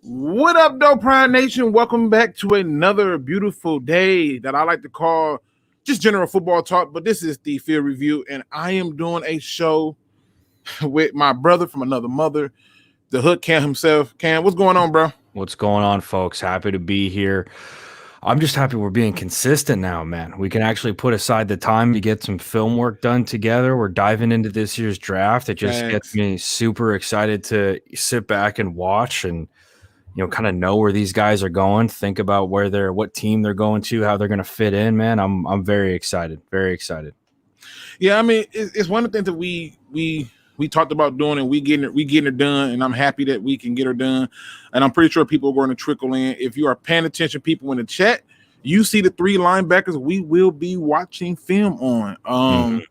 What up, though, Pride Nation? Welcome back to another beautiful day that I like to call just general football talk, but this is the field review, and I am doing a show with my brother from another mother, the Hood Cam himself. Cam, what's going on, bro? What's going on, folks? Happy to be here. I'm just happy we're being consistent now, man. We can actually put aside the time to get some film work done together. We're diving into this year's draft. It just gets me super excited to sit back and watch and, you know, kind of know where these guys are going, think about what team they're going to, how they're going to fit in, man. I'm very excited. Very excited. Yeah, I mean, it's one of the things that we talked about doing, and we getting it done, and I'm happy that we can get her done. And I'm pretty sure people are going to trickle in. If you are paying attention, people in the chat, you see the three linebackers we will be watching film on.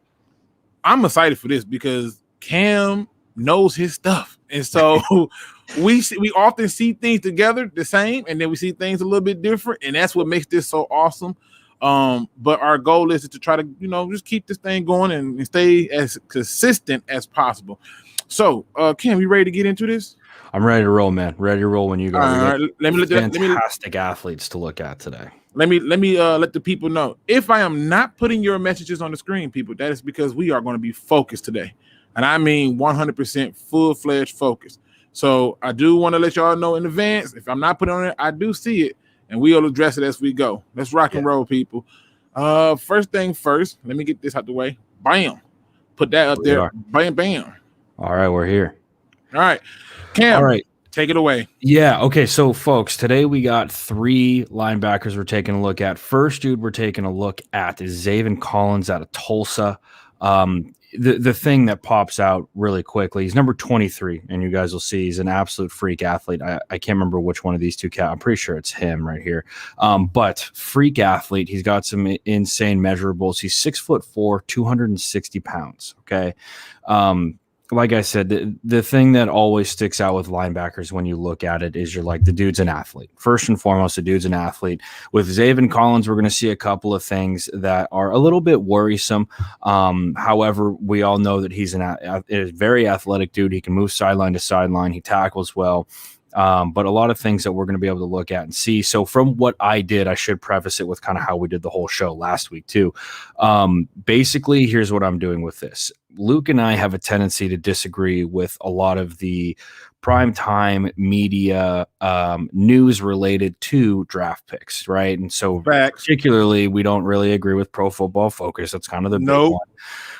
I'm excited for this because Cam knows his stuff, and so we often see things together the same, and then we see things a little bit different, and that's what makes this so awesome. But our goal is to try to, just keep this thing going and stay as consistent as possible. So, Cam, you ready to get into this? I'm ready to roll, man. Ready to roll when you go. All right, let me fantastic athletes to look at today. Let me let the people know. If I am not putting your messages on the screen, people, that is because we are going to be focused today. And I mean 100% full-fledged focus. So I do want to let y'all know in advance, if I'm not putting on it, I do see it, and we'll address it as we go. Let's rock and roll, people. First thing first, let me get this out the way. Bam. Put that up there. Bam, bam. All right, we're here. All right. Cam, all right. Take it away. Yeah, okay, so folks, today we got three linebackers we're taking a look at. First dude we're taking a look at is Zaven Collins out of Tulsa. The thing that pops out really quickly, he's number 23, and you guys will see he's an absolute freak athlete. I can't remember which one of these two I'm pretty sure it's him right here. But freak athlete, he's got some insane measurables. He's 6'4", 260 pounds. Okay. Like I said, the thing that always sticks out with linebackers when you look at it is you're like, the dude's an athlete. First and foremost, the dude's an athlete. With Zaven Collins, we're going to see a couple of things that are a little bit worrisome. However, we all know that he's a very athletic dude. He can move sideline to sideline. He tackles well. But a lot of things that we're going to be able to look at and see. So from what I did, I should preface it with kind of how we did the whole show last week too. Basically, here's what I'm doing with this. Luke and I have a tendency to disagree with a lot of the primetime media news related to draft picks, right? And so particularly, we don't really agree with Pro Football Focus. That's kind of the big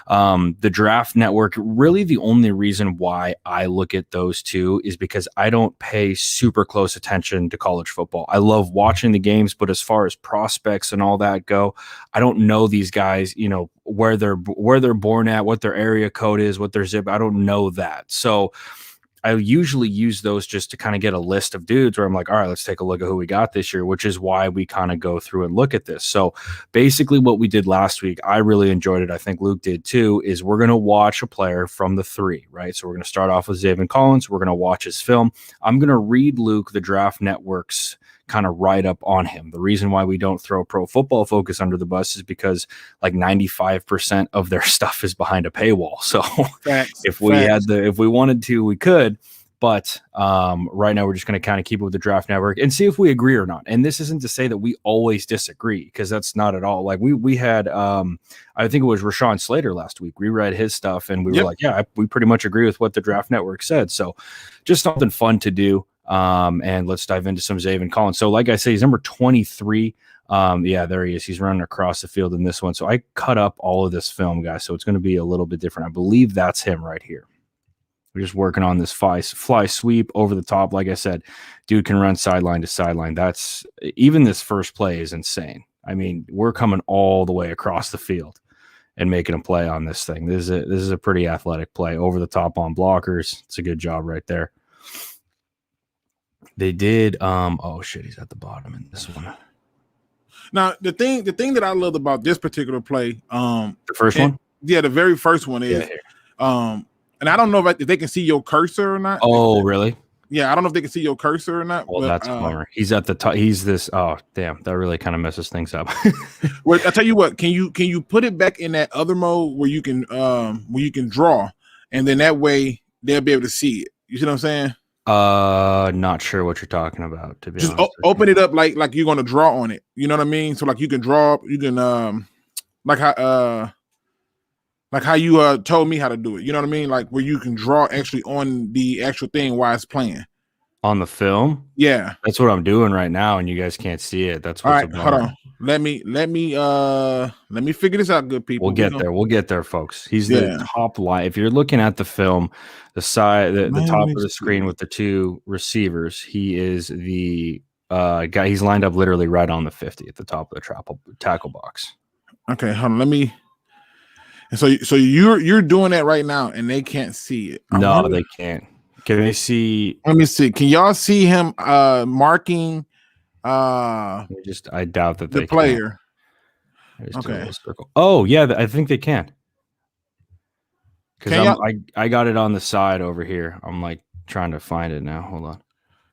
one. The Draft Network, really the only reason why I look at those two is because I don't pay super close attention to college football. I love watching the games, but as far as prospects and all that go, I don't know these guys, where they're born at, what their area code is, what their zip. I don't know that. So I usually use those just to kind of get a list of dudes where I'm like, all right, let's take a look at who we got this year, which is why we kind of go through and look at this. So basically what we did last week, I really enjoyed it. I think Luke did too, is we're going to watch a player from the three, right? So we're going to start off with Zaven Collins. We're going to watch his film. I'm going to read Luke, the Draft Network's kind of write up on him. The reason why we don't throw Pro Football Focus under the bus is because like 95% of their stuff is behind a paywall. So if we wanted to, we could, but right now we're just going to kind of keep it with the Draft Network and see if we agree or not. And this isn't to say that we always disagree, because that's not at all. Like we had, I think it was Rashawn Slater last week. We read his stuff and we were like, yeah, we pretty much agree with what the Draft Network said. So just something fun to do. And let's dive into some Zaven Collins. So like I say, he's number 23. Yeah, there he is. He's running across the field in this one. So I cut up all of this film, guys. So it's going to be a little bit different. I believe that's him right here. We're just working on this fly sweep over the top. Like I said, dude can run sideline to sideline. That's even this first play is insane. I mean, we're coming all the way across the field and making a play on this thing. This is a pretty athletic play over the top on blockers. It's a good job right there. They did. Oh shit, he's at the bottom in this one. Now the thing that I loved about this particular play, the first one, yeah, the very first one is, and I don't know if they can see your cursor or not. Oh, really? Yeah, I don't know if they can see your cursor or not. Well, but, that's a bummer. He's at the top. He's this. Oh, damn. That really kind of messes things up. Well, I tell you what. Can you put it back in that other mode where you can draw, and then that way they'll be able to see it. You see what I'm saying? Not sure what you're talking about. To be Just honest, open it up like you're gonna draw on it. You know what I mean? So like you can draw. You can like how you told me how to do it. You know what I mean? Like where you can draw actually on the actual thing while it's playing. On the film? Yeah. That's what I'm doing right now, and you guys can't see it. That's what's all right. Hold on. Let me figure this out, good people. We'll get there. We'll get there, folks. He's the top line. If you're looking at the film, the side, the top of the screen with the two receivers, he is the guy. He's lined up literally right on the 50 at the top of the tackle box. Okay, hold on. Let me. And so you're doing that right now, and they can't see it. No, they can't. Can they see? Let me see. Can y'all see him marking? I doubt that the player. Okay. Oh yeah, I think they can. Because I got it on the side over here. I'm like trying to find it now. Hold on.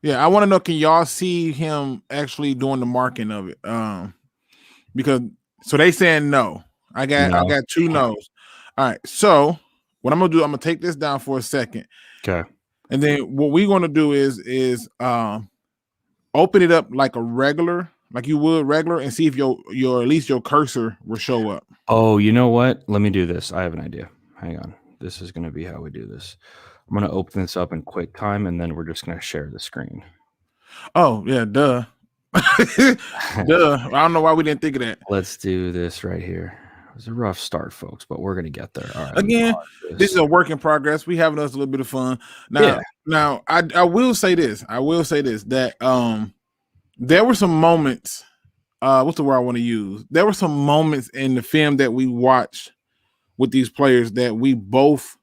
Yeah, I want to know. Can y'all see him actually doing the marking of it? Because so they saying no. I got two no's. All right. So what I'm gonna do? I'm gonna take this down for a second. Okay. And then what we're gonna do is open it up like you would regular, and see if your at least your cursor will show up. Oh, you know what? Let me do this. I have an idea. Hang on. This is gonna be how we do this. I'm gonna open this up in QuickTime, and then we're just gonna share the screen. Oh yeah, duh. Duh. I don't know why we didn't think of that. Let's do this right here. It was a rough start, folks, but we're gonna get there. All right. Again, this is a work in progress. We having us a little bit of fun. Now, I will say this. That there were some moments. What's the word I want to use? There were some moments in the film that we watched with these players that we both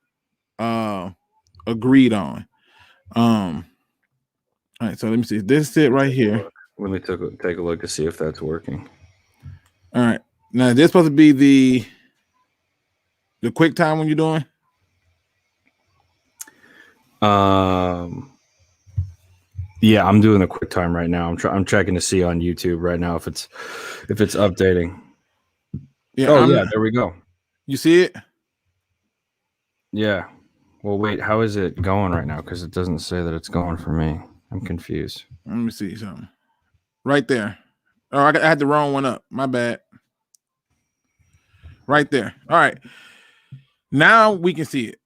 agreed on. All right, so let me see. This is it right here. Let me take a look to see if that's working. All right. Now, this supposed to be the quick time when you're doing? Yeah, I'm doing the quick time right now. I'm checking to see on YouTube right now if it's updating. Yeah. Yeah, there we go. You see it? Yeah. Well, wait, how is it going right now? Because it doesn't say that it's going for me. I'm confused. Let me see something. Right there. Oh, I had the wrong one up. My bad. Right there. All right. Now we can see it.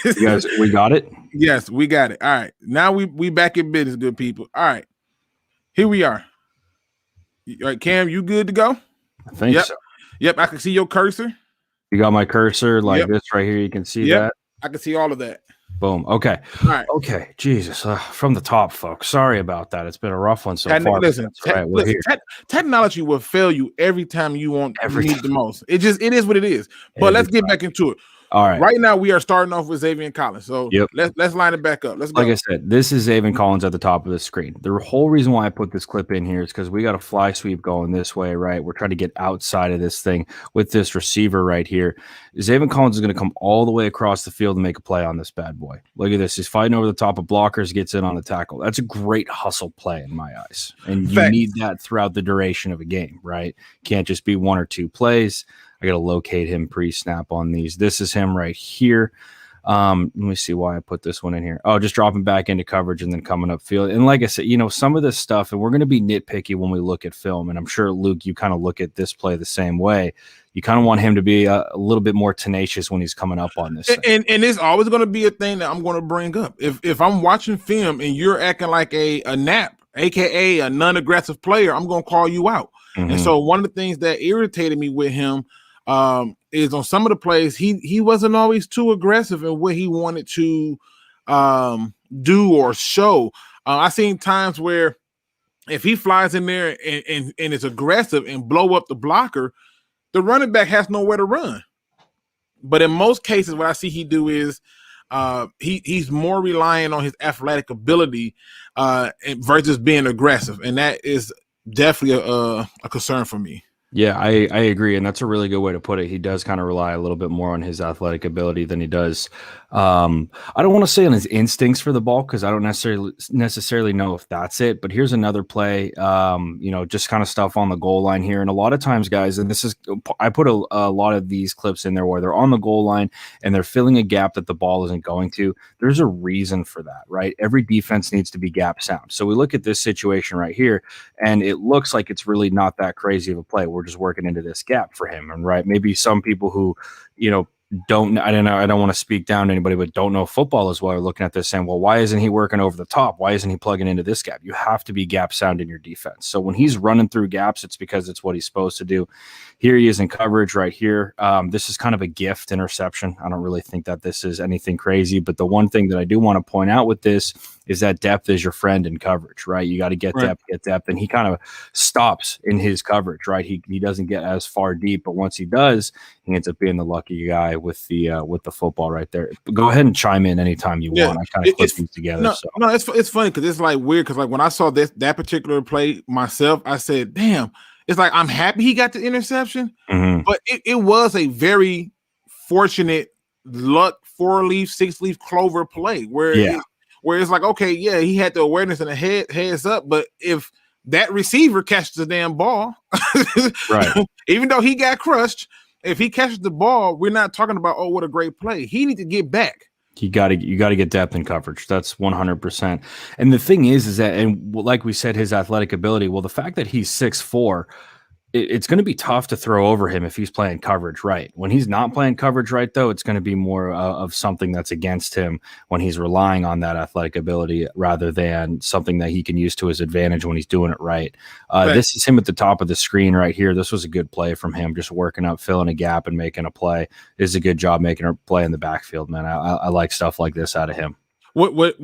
You guys, we got it? Yes, we got it. All right. Now we back in business, good people. All right. Here we are. All right, Cam, you good to go? I think so. Yep, I can see your cursor. You got my cursor like this right here. You can see that. I can see all of that. Boom. Okay. All right. Okay. Jesus. From the top, folks. Sorry about that. It's been a rough one so far. Listen, technology will fail you every time you need the most. It is what it is. But let's get back into it. All right. Right now, we are starting off with Xavier Collins. So let's line it back up. Let's go. Like I said, this is Xavier Collins at the top of the screen. The whole reason why I put this clip in here is because we got a fly sweep going this way, right? We're trying to get outside of this thing with this receiver right here. Xavier Collins is going to come all the way across the field and make a play on this bad boy. Look at this. He's fighting over the top of blockers, gets in on the tackle. That's a great hustle play in my eyes. And you need that throughout the duration of a game, right? Can't just be one or two plays. I got to locate him pre-snap on these. This is him right here. Let me see why I put this one in here. Oh, just dropping back into coverage and then coming upfield. And like I said, some of this stuff, and we're going to be nitpicky when we look at film. And I'm sure, Luke, you kind of look at this play the same way. You kind of want him to be a little bit more tenacious when he's coming up on this. And it's always going to be a thing that I'm going to bring up. If I'm watching film and you're acting like a nap, aka a non-aggressive player, I'm going to call you out. Mm-hmm. And so one of the things that irritated me with him is on some of the plays, he wasn't always too aggressive in what he wanted to do or show. I seen times where if he flies in there and is aggressive and blow up the blocker, the running back has nowhere to run. But in most cases, what I see he do is he's more relying on his athletic ability versus being aggressive, and that is definitely a concern for me. Yeah, I agree, and that's a really good way to put it. He does kind of rely a little bit more on his athletic ability than he does. I don't want to say on his instincts for the ball because I don't necessarily know if that's it. But here's another play, just kind of stuff on the goal line here. And a lot of times, guys, and I put a lot of these clips in there where they're on the goal line and they're filling a gap that the ball isn't going to. There's a reason for that, right? Every defense needs to be gap sound. So we look at this situation right here, and it looks like it's really not that crazy of a play. We're just working into this gap for him. And right, maybe some people who, I don't want to speak down to anybody, but don't know football as well are looking at this saying, well, why isn't he working over the top? Why isn't he plugging into this gap? You have to be gap sound in your defense. So when he's running through gaps, it's because it's what he's supposed to do. Here he is in coverage right here. This is kind of a gift interception. I don't really think that this is anything crazy, but the one thing that I do want to point out with this is that depth is your friend in coverage, right? You got to get depth, and he kind of stops in his coverage, right? He doesn't get as far deep, but once he does, he ends up being the lucky guy with the football right there. Go ahead and chime in anytime you want. I kind of clip these together. No, it's funny because it's like weird because like when I saw that particular play myself, I said, "Damn!" It's like I'm happy he got the interception, but it was a very fortunate luck 4-leaf, 6-leaf clover play where it's like, okay, yeah, he had the awareness and the heads up, but if that receiver catches the damn ball, right, even though he got crushed, if he catches the ball, we're not talking about, oh, what a great play. He needs to get back. You got to get depth in coverage. That's 100%. And the thing is that, and like we said, his athletic ability, well, the fact that he's 6'4", it's going to be tough to throw over him if he's playing coverage right. When he's not playing coverage right, though, it's going to be more of something that's against him when he's relying on that athletic ability rather than something that he can use to his advantage when he's doing it right. This is him at the top of the screen right here. This was a good play from him, just working up, filling a gap and making a play. This is a good job making a play in the backfield, man. I like stuff like this out of him. What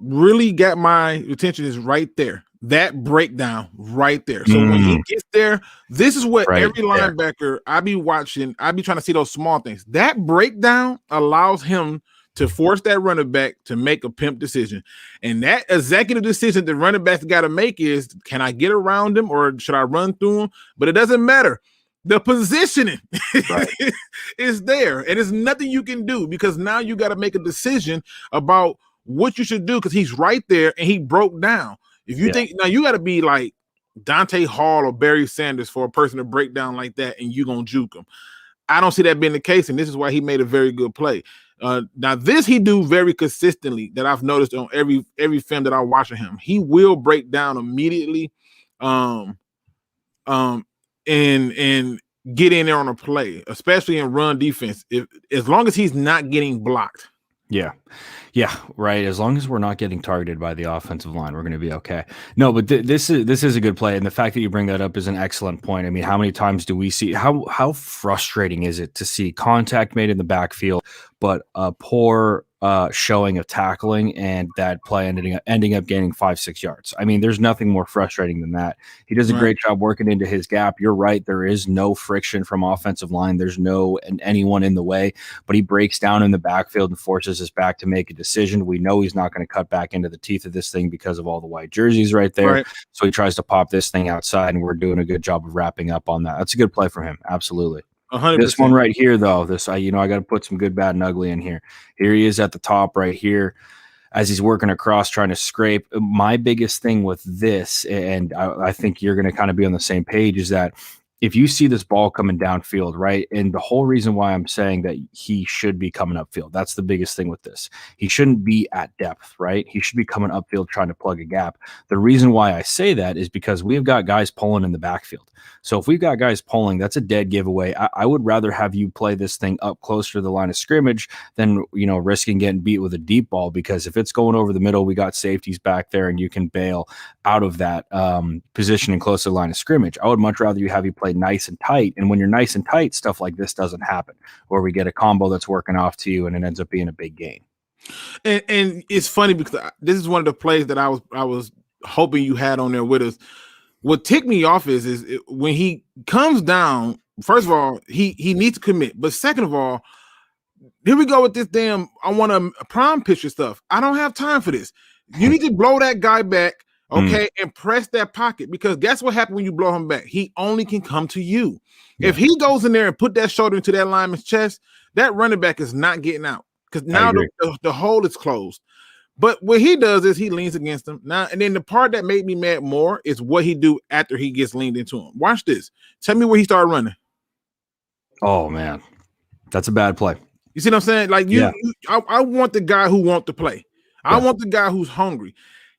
really got my attention is right there. That breakdown right there. So when he gets there, this is what every linebacker I be watching, I be trying to see those small things. That breakdown allows him to force that running back to make a pimp decision. And that executive decision the running back's got to make is, can I get around him or should I run through him? But it doesn't matter. The positioning is there, and there's nothing you can do because now you got to make a decision about what you should do because he's right there and he broke down. If you think now you got to be like Dante Hall or Barry Sanders for a person to break down like that and you're going to juke him. I don't see that being the case, and this is why he made a very good play. Now this he do very consistently that I've noticed on every film that I watch of him. He will break down immediately and get in there on a play, especially in run defense. As long as he's not getting blocked. Yeah, right. As long as we're not getting targeted by the offensive line, we're going to be okay. No, but this is a good play, and the fact that you bring that up is an excellent point. I mean, how many times do we see how frustrating is it to see contact made in the backfield, but a poor showing of tackling, and that play ending up gaining 5-6 yards. I mean, there's nothing more frustrating than that. He does a great job working into his gap. You're right. There is no friction from offensive line. There's anyone in the way, but he breaks down in the backfield and forces his back to make a decision. We know he's not going to cut back into the teeth of this thing because of all the white jerseys right there. So he tries to pop this thing outside, and we're doing a good job of wrapping up on that. That's a good play from him. Absolutely. 100%. This one right here, though, I got to put some good, bad, and ugly in here. Here he is at the top right here as he's working across, trying to scrape. My biggest thing with this, and I think you're going to kind of be on the same page, is that if you see this ball coming downfield, right, and the whole reason why I'm saying that he should be coming upfield, that's the biggest thing with this. He shouldn't be at depth, right? He should be coming upfield trying to plug a gap. The reason why I say that is because we've got guys pulling in the backfield. So if we've got guys pulling, that's a dead giveaway. I would rather have you play this thing up closer to the line of scrimmage than, risking getting beat with a deep ball, because if it's going over the middle, we got safeties back there and you can bail out of that position and close to the line of scrimmage. I would much rather you have you play nice and tight. And when you're nice and tight, stuff like this doesn't happen, where we get a combo that's working off to you and it ends up being a big gain. And it's funny because this is one of the plays that I was hoping you had on there with us. What ticked me off is when he comes down, first of all, he needs to commit. But second of all, here we go with this damn, I want a prime picture stuff. I don't have time for this. You need to blow that guy back okay, and press that pocket, because guess what happens when you blow him back? He only can come to you. Yeah. If he goes in there and put that shoulder into that lineman's chest, that running back is not getting out, because now the hole is closed. But what he does is he leans against him now, and then the part that made me mad more is what he do after he gets leaned into him. Watch this. Tell me where he started running. Oh man, that's a bad play. You see what I'm saying? Like I want the guy who wants to play. I want the guy who's hungry.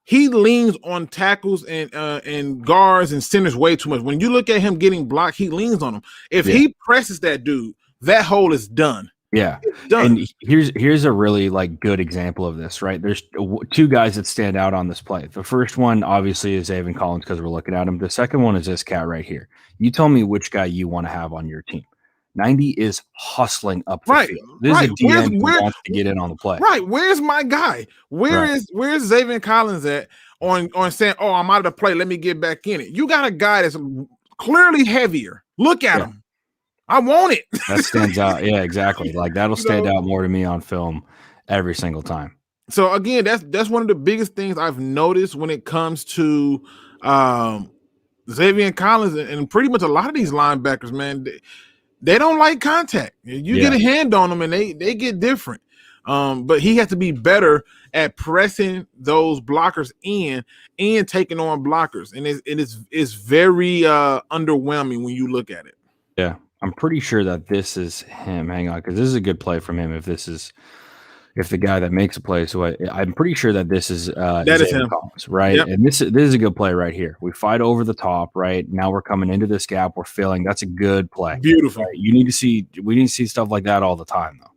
He leans on tackles and guards and centers way too much. When you look at him getting blocked, he leans on them. If he presses that dude, that hole is done. Yeah. And here's a really like good example of this, right? There's two guys that stand out on this play. The first one obviously is Zaven Collins, because we're looking at him. The second one is this cat right here. You tell me which guy you want to have on your team. 90 is hustling up the field. This is a DM who wants to get in on the play. Right. Where's my guy? Where's Zaven Collins at on saying, oh, I'm out of the play, let me get back in it? You got a guy that's clearly heavier. Look at him. I want it. That stands out. Yeah, exactly. Like that'll stand out more to me on film every single time. So again, that's one of the biggest things I've noticed when it comes to Xavier Collins and pretty much a lot of these linebackers, man. They don't like contact. You get a hand on them and they get different. But he has to be better at pressing those blockers in and taking on blockers. And it's very underwhelming when you look at it. Yeah. I'm pretty sure that this is him. Hang on, because this is a good play from him. If the guy that makes a play, so I'm pretty sure that this is that is him, Collins, right? Yep. And this is a good play right here. We fight over the top, right? Now we're coming into this gap. We're filling. That's a good play. Beautiful. Right? We need to see stuff like that all the time, though.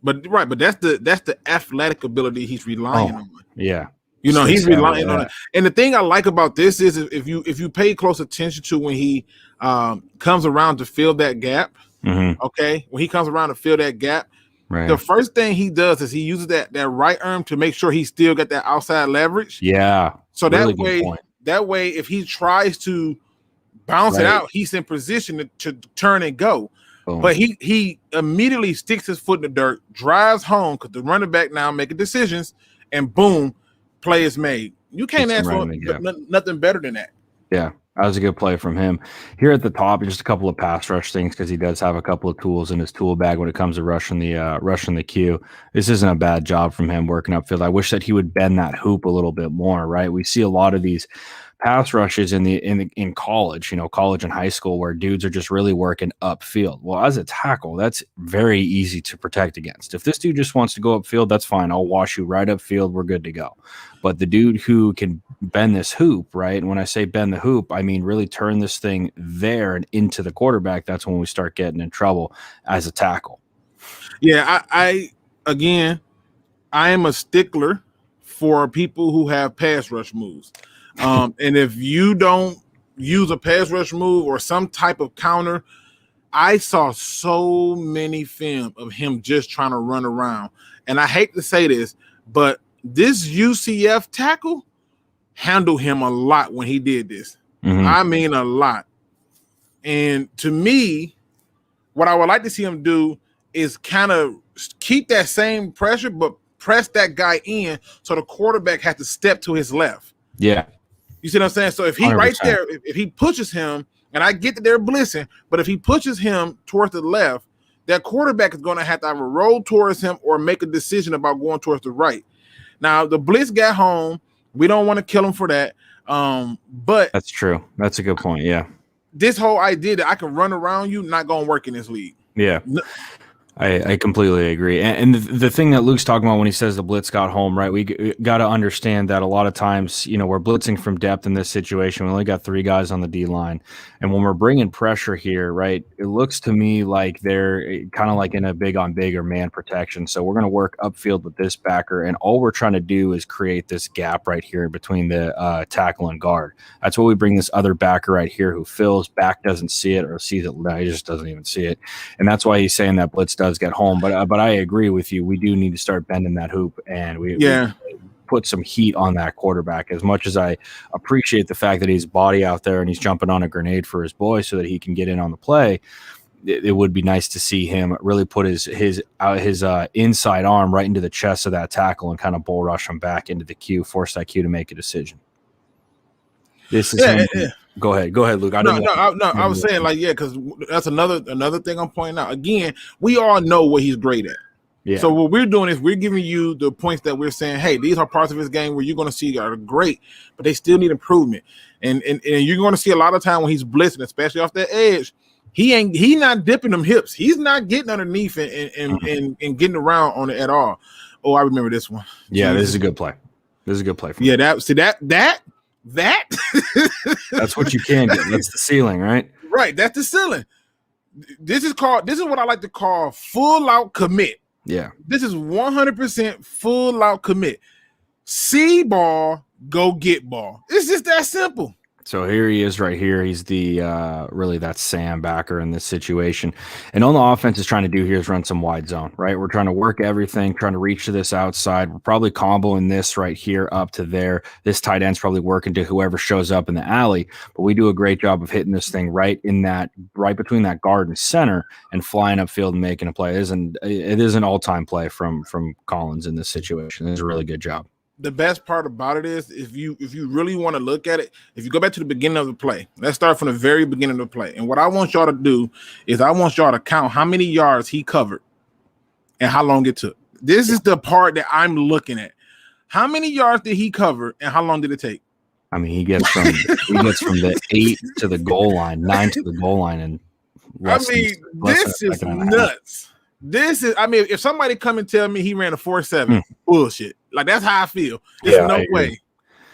But that's the athletic ability he's relying on. Yeah. You know, he's relying on it. And the thing I like about this is if you pay close attention to when he comes around to fill that gap, okay, when he comes around to fill that gap, the first thing he does is he uses that right arm to make sure he still got that outside leverage. Yeah. So that way, if he tries to bounce it out, he's in position to turn and go. Boom. But he immediately sticks his foot in the dirt, drives home, because the running back now making decisions, and boom, play is made. You can't ask for nothing better than that. Yeah, that was a good play from him. Here at the top, just a couple of pass rush things, because he does have a couple of tools in his tool bag when it comes to rushing the queue. This isn't a bad job from him working upfield. I wish that he would bend that hoop a little bit more, right? We see a lot of these pass rushes in college, college and high school, where dudes are just really working upfield. Well, as a tackle, that's very easy to protect against. If this dude just wants to go upfield, that's fine. I'll wash you right upfield. We're good to go. But the dude who can bend this hoop, right? And when I say bend the hoop, I mean really turn this thing there and into the quarterback. That's when we start getting in trouble as a tackle. Yeah, I am a stickler for people who have pass rush moves. And if you don't use a pass rush move or some type of counter, I saw so many film of him just trying to run around. And I hate to say this, but this UCF tackle handled him a lot when he did this. I mean, a lot. And to me, what I would like to see him do is kind of keep that same pressure, but press that guy in so the quarterback has to step to his left. Yeah. You see what I'm saying? So if he 100%. Right there, if he pushes him, and I get that they're blitzing, but if he pushes him towards the left, that quarterback is going to have to either roll towards him or make a decision about going towards the right. Now, the blitz got home. We don't want to kill him for that. But that's true. That's a good point. Yeah. This whole idea that I can run around you, not going to work in this league. Yeah. I completely agree. And the thing that Luke's talking about when he says the blitz got home, right? We got to understand that a lot of times, we're blitzing from depth in this situation. We only got 3 guys on the D line. And when we're bringing pressure here, right, it looks to me like they're kind of like in a big on big or man protection. So we're going to work upfield with this backer. And all we're trying to do is create this gap right here between the tackle and guard. That's why we bring this other backer right here who fills, back doesn't see it or sees it. No, he just doesn't even see it. And that's why he's saying that blitz does get home, but I agree with you. We do need to start bending that hoop, and we put some heat on that quarterback. As much as I appreciate the fact that he's body out there and he's jumping on a grenade for his boy so that he can get in on the play, it would be nice to see him really put his inside arm right into the chest of that tackle and kind of bull rush him back into the queue, force that queue to make a decision. This is him. Go ahead, Luke. I was saying like, because that's another thing I'm pointing out. Again, we all know what he's great at. Yeah. So what we're doing is we're giving you the points that we're saying, hey, these are parts of his game where you're going to see are great, but they still need improvement. And you're going to see a lot of time when he's blitzing, especially off that edge, he not dipping them hips. He's not getting underneath and getting around on it at all. Oh, I remember this one. Yeah, this is a good play. This is a good play. Yeah, that. That's what you can get. That's the ceiling, right? Right, that's the ceiling. This is what I like to call full out commit. Yeah. This is 100% full out commit. See ball, go get ball. It's just that simple. So here he is right here. He's the really that Sam backer in this situation. And all the offense is trying to do here is run some wide zone, right? We're trying to work everything, trying to reach to this outside. We're probably comboing this right here up to there. This tight end's probably working to whoever shows up in the alley. But we do a great job of hitting this thing right between that guard and center and flying upfield and making a play. It is an all-time play from Collins in this situation. It's a really good job. The best part about it is if you really want to look at it, if you go back to the beginning of the play, let's start from the very beginning of the play. And what I want y'all to do is I want y'all to count how many yards he covered and how long it took. This is the part that I'm looking at. How many yards did he cover and how long did it take? I mean, he gets from the 8 to the goal line, 9 to the goal line, and this is nuts. If somebody come and tell me he ran a 4.7, bullshit. Like, that's how I feel. There's no way.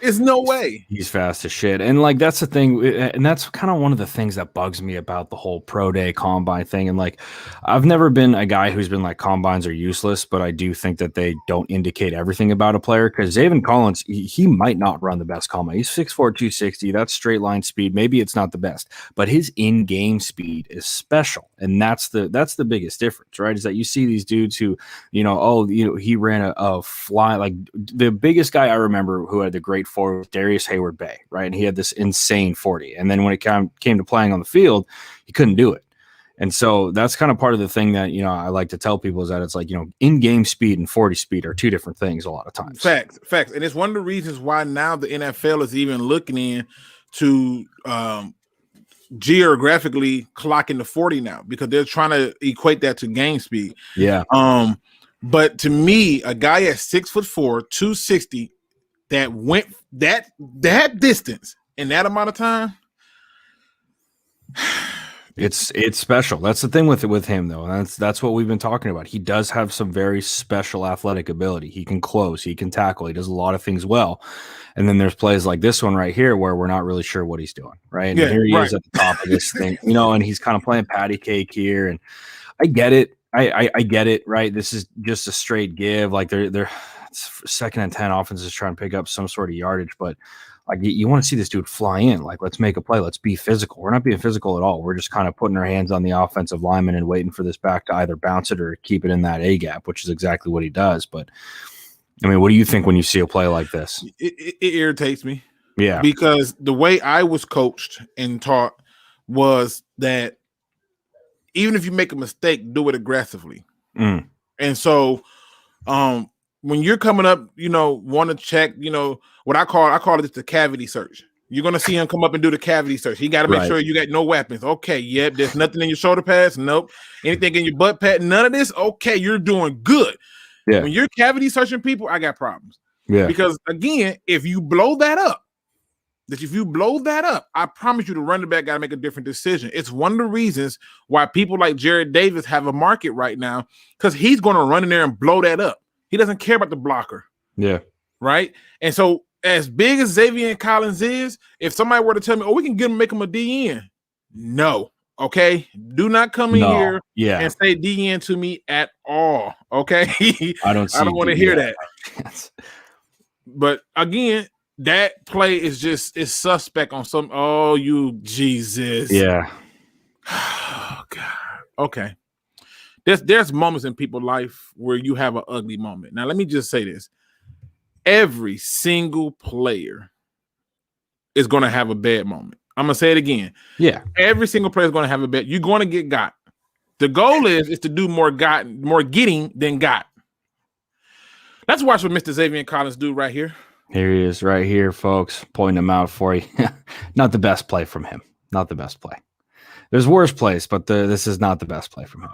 It's no way. He's fast as shit. And like, that's the thing. And that's kind of one of the things that bugs me about the whole pro day combine thing. And like, I've never been a guy who's been like combines are useless, but I do think that they don't indicate everything about a player. Cause Zaven Collins, he might not run the best combine. He's 6'4", 260. That's straight line speed. Maybe it's not the best, but his in-game speed is special. And that's the biggest difference, right? Is that you see these dudes who, he ran a fly, like the biggest guy I remember who had the great forward, Darius Hayward Bay, right? And he had this insane 40. And then when it came to playing on the field, he couldn't do it. And so that's kind of part of the thing that, I like to tell people is that it's like, in-game speed and 40 speed are two different things a lot of times. Facts. And it's one of the reasons why now the NFL is even looking into geographically clocking the 40 now, because they're trying to equate that to game speed. Yeah. But to me, a guy at 6'4", 260 that went that distance in that amount of time, it's special. That's the thing with him, though. That's what we've been talking about. He does have some very special athletic ability. He can close, he can tackle, he does a lot of things well. And then there's plays like this one right here where we're not really sure what he's doing, right? And here he is at the top of this thing, and he's kind of playing patty cake here. And I get it. I get it, right? This is just a straight give. Like they're second and 10 offense is trying to pick up some sort of yardage, but like you want to see this dude fly in. Like, let's make a play. Let's be physical. We're not being physical at all. We're just kind of putting our hands on the offensive lineman and waiting for this back to either bounce it or keep it in that A gap, which is exactly what he does. But I mean, what do you think when you see a play like this? It irritates me. Yeah. Because the way I was coached and taught was that even if you make a mistake, do it aggressively. And so when you're coming up, want to check, what I call it the cavity search. You're going to see him come up and do the cavity search. You got to make sure you got no weapons. Okay, yep, there's nothing in your shoulder pads. Nope. Anything in your butt pad? None of this? Okay, you're doing good. Yeah. When you're cavity searching people, I got problems. Yeah. Because, again, if you blow that up, I promise you the running back got to make a different decision. It's one of the reasons why people like Jared Davis have a market right now, because he's going to run in there and blow that up. He doesn't care about the blocker. Yeah. Right? And so as big as Xavier Collins is, if somebody were to tell me, we can make him a DN. No. Okay? Do not come in here and say DN to me at all. Okay? I don't want to hear that. But again, that play is suspect on some. Oh, you Jesus. Yeah. Oh, God. Okay. There's moments in people's life where you have an ugly moment. Now, let me just say this. Every single player is going to have a bad moment. I'm going to say it again. Yeah. Every single player is going to have a bad. You're going to get got. The goal is to do more getting than got. Let's watch what Mr. Xavier Collins do right here. Here he is right here, folks, pointing him out for you. Not the best play from him. Not the best play. There's worse plays, but this is not the best play from him.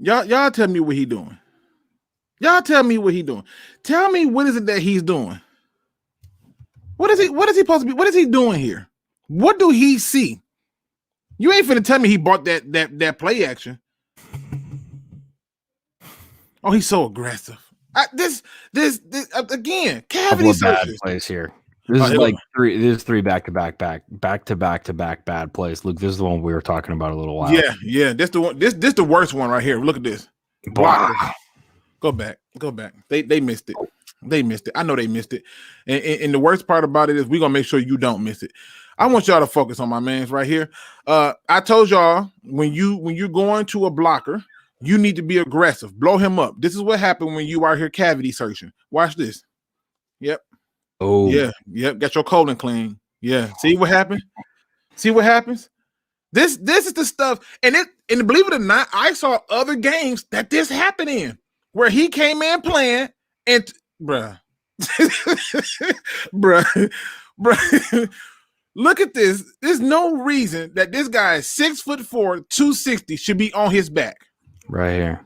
Y'all tell me what he doing. Y'all tell me what he doing. Tell me what is it that he's doing. What is he supposed to be? What is he doing here? What do he see? You ain't finna tell me he bought that play action. Oh, he's so aggressive. This again, cavity bad searches. plays here. This is like three. This is three back to back bad plays. Luke, this is the one we were talking about a little while. Yeah. This the one. This the worst one right here. Look at this. Block. Go back. They missed it. They missed it. I know they missed it. And the worst part about it is we're gonna make sure you don't miss it. I want y'all to focus on my man's right here. I told y'all when you're going to a blocker, you need to be aggressive. Blow him up. This is what happened when you are here cavity searching. Watch this. Yep. Oh. Yeah. Yep. Got your colon clean. Yeah. See what happened? See what happens? This is the stuff. And believe it or not, I saw other games that this happened in where he came in playing and bruh. Look at this. There's no reason that this guy is 6'4", 260 should be on his back. Right here.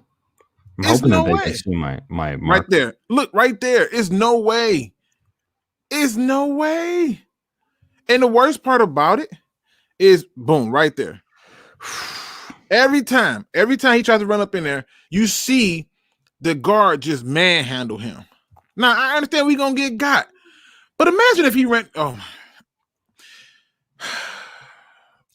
I'm hoping that they can see my mark. Right there. Look, right there. It's no way. It's no way. And the worst part about it is boom, right there. Every time he tries to run up in there, you see the guard just manhandle him. Now, I understand we're going to get got. But imagine if he ran. Oh,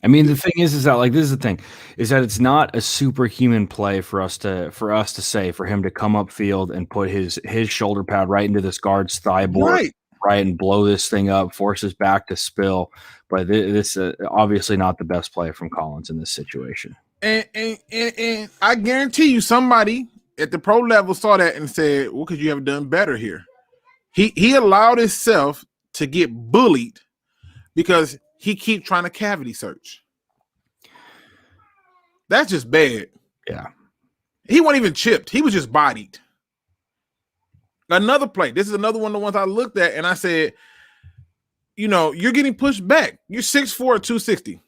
I mean, the thing is that like this is the thing is that it's not a superhuman play for us to say for him to come up field and put his shoulder pad right into this guard's thigh board, right, and blow this thing up, force his back to spill. But this is obviously not the best play from Collins in this situation. And I guarantee you, somebody at the pro level saw that and said, "What could you have done better here?" He allowed himself to get bullied because he keep trying to cavity search. That's just bad. Yeah. He wasn't even chipped. He was just bodied. Another play. This is another one of the ones I looked at and I said, you're getting pushed back. You're 6'4", 260.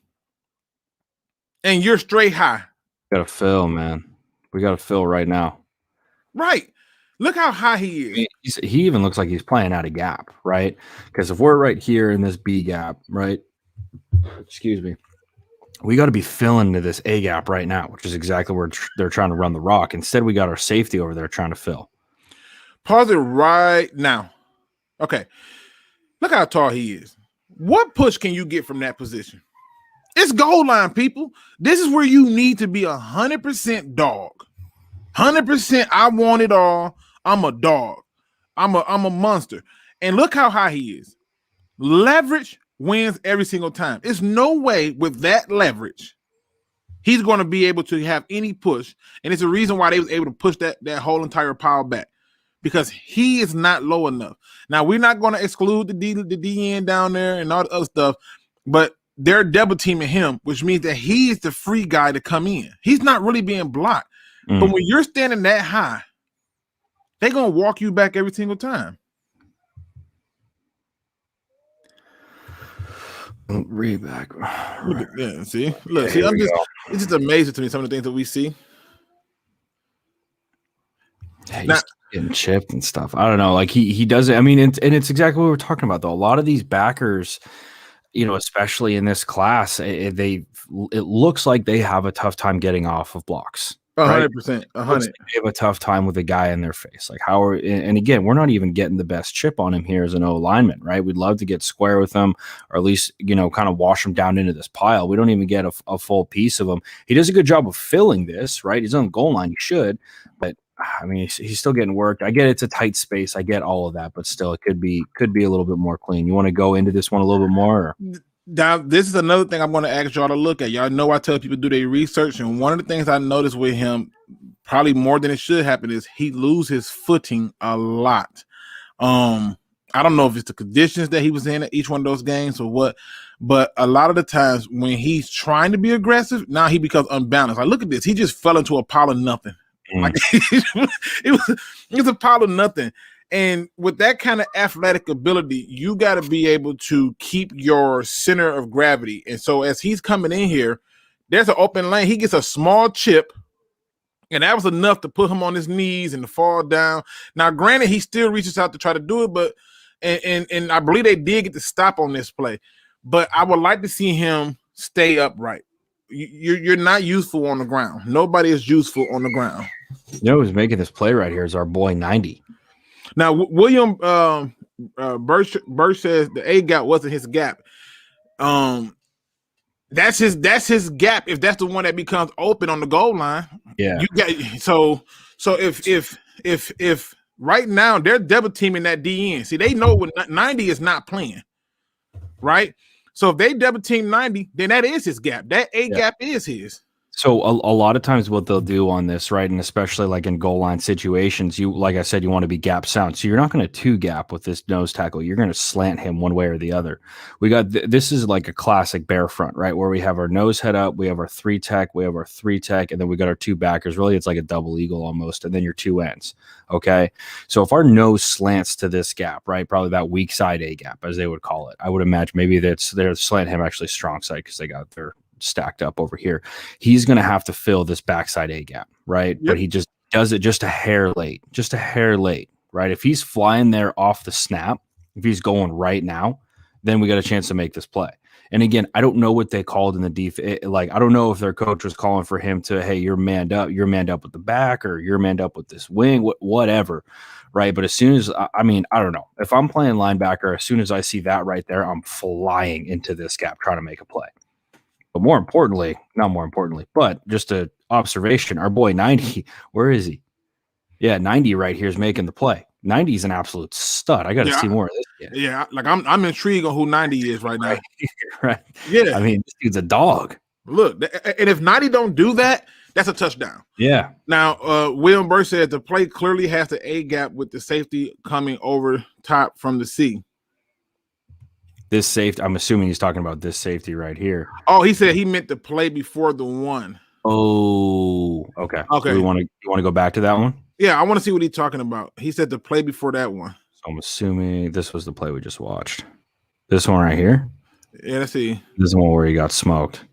And you're straight high. Got to fill, man. We got to fill right now. Right. Look how high he is. I mean, he even looks like he's playing out of gap, right? Because if we're right here in this B gap, right? Excuse me. We got to be filling to this A gap right now, which is exactly where they're trying to run the rock. Instead, we got our safety over there trying to fill. Pause it right now. Okay. Look how tall he is. What push can you get from that position? It's goal line, people. This is where you need to be 100% dog. 100% I want it all. I'm a dog. I'm a monster. And look how high he is. Leverage wins every single time. There's no way with that leverage he's going to be able to have any push. And it's a reason why they was able to push that whole entire pile back because he is not low enough. Now, we're not going to exclude the DN down there and all the other stuff, but they're double teaming him, which means that he is the free guy to come in. He's not really being blocked. But when you're standing that high, they're going to walk you back every single time. Read back. Look at that. See? Look, see, it's just amazing to me some of the things that we see. Yeah, he's getting chipped and stuff. I don't know. Like he does it. I mean, and it's exactly what we're talking about, though. A lot of these backers, especially in this class, it looks like they have a tough time getting off of blocks. 100%. 100. They have a tough time with a guy in their face. Like and again, we're not even getting the best chip on him here as an O lineman, right? We'd love to get square with him, or at least kind of wash him down into this pile. We don't even get a full piece of him. He does a good job of filling this, right? He's on the goal line. He should, but I mean, he's still getting worked. I get it's a tight space. I get all of that, but still, it could be a little bit more clean. You want to go into this one a little bit more? Or? Now, this is another thing I'm going to ask y'all to look at. Y'all know I tell people to do their research, and one of the things I noticed with him, probably more than it should happen, is he loses his footing a lot. I don't know if it's the conditions that he was in at each one of those games or what, but a lot of the times when he's trying to be aggressive, now he becomes unbalanced. Like, look at this. He just fell into a pile of nothing. Like it was a pile of nothing. And with that kind of athletic ability, you got to be able to keep your center of gravity. And so as he's coming in here, there's an open lane. He gets a small chip, and that was enough to put him on his knees and to fall down. Now, granted, he still reaches out to try to do it, but and I believe they did get the stop on this play. But I would like to see him stay upright. You're not useful on the ground. Nobody is useful on the ground. You know who's making this play right here is our boy 90. Now, William Burch says the A gap wasn't his gap. That's his gap. If that's the one that becomes open on the goal line, yeah. You got so if right now they're double teaming that DN. See, they know when 90 is not playing, right? So if they double team 90, then that is his gap. That A gap is his. So a lot of times what they'll do on this, right, and especially like in goal line situations, you, like I said, you want to be gap sound. So you're not going to two gap with this nose tackle. You're going to slant him one way or the other. We got this is like a classic bear front, right, where we have our nose head up, we have our 3 tech, we have our 3 tech, and then we got our 2 backers. Really, it's like a double eagle almost, and then your 2 ends. Okay, so if our nose slants to this gap, right, probably that weak side A gap, as they would call it, I would imagine maybe that's they're slant him actually strong side because they got their stacked up over here. He's going to have to fill this backside A gap, right? Yep. But he just does it just a hair late, right? If he's flying there off the snap, if he's going right now, then we got a chance to make this play. And again, I don't know what they called in the defense. Like, I don't know if their coach was calling for him to, hey, you're manned up with the back, or you're manned up with this wing, whatever, right? But as soon as, I don't know. If I'm playing linebacker, as soon as I see that right there, I'm flying into this gap trying to make a play. But but just an observation, our boy 90, where is he? Yeah, 90 right here is making the play. 90 is an absolute stud. I got to see more of this kid. Yeah, like I'm intrigued on who 90 is right now. Right. Yeah. I mean, this dude's a dog. Look, and if 90 don't do that, that's a touchdown. Yeah. Now, William Burch said the play clearly has the A gap with the safety coming over top from the C. This safety, I'm assuming he's talking about this safety right here. Oh, he said he meant the play before the one. Oh, okay. Okay. You want to go back to that one? Yeah, I want to see what he's talking about. He said the play before that one. So I'm assuming this was the play we just watched. This one right here? Yeah, let's see. This is the one where he got smoked.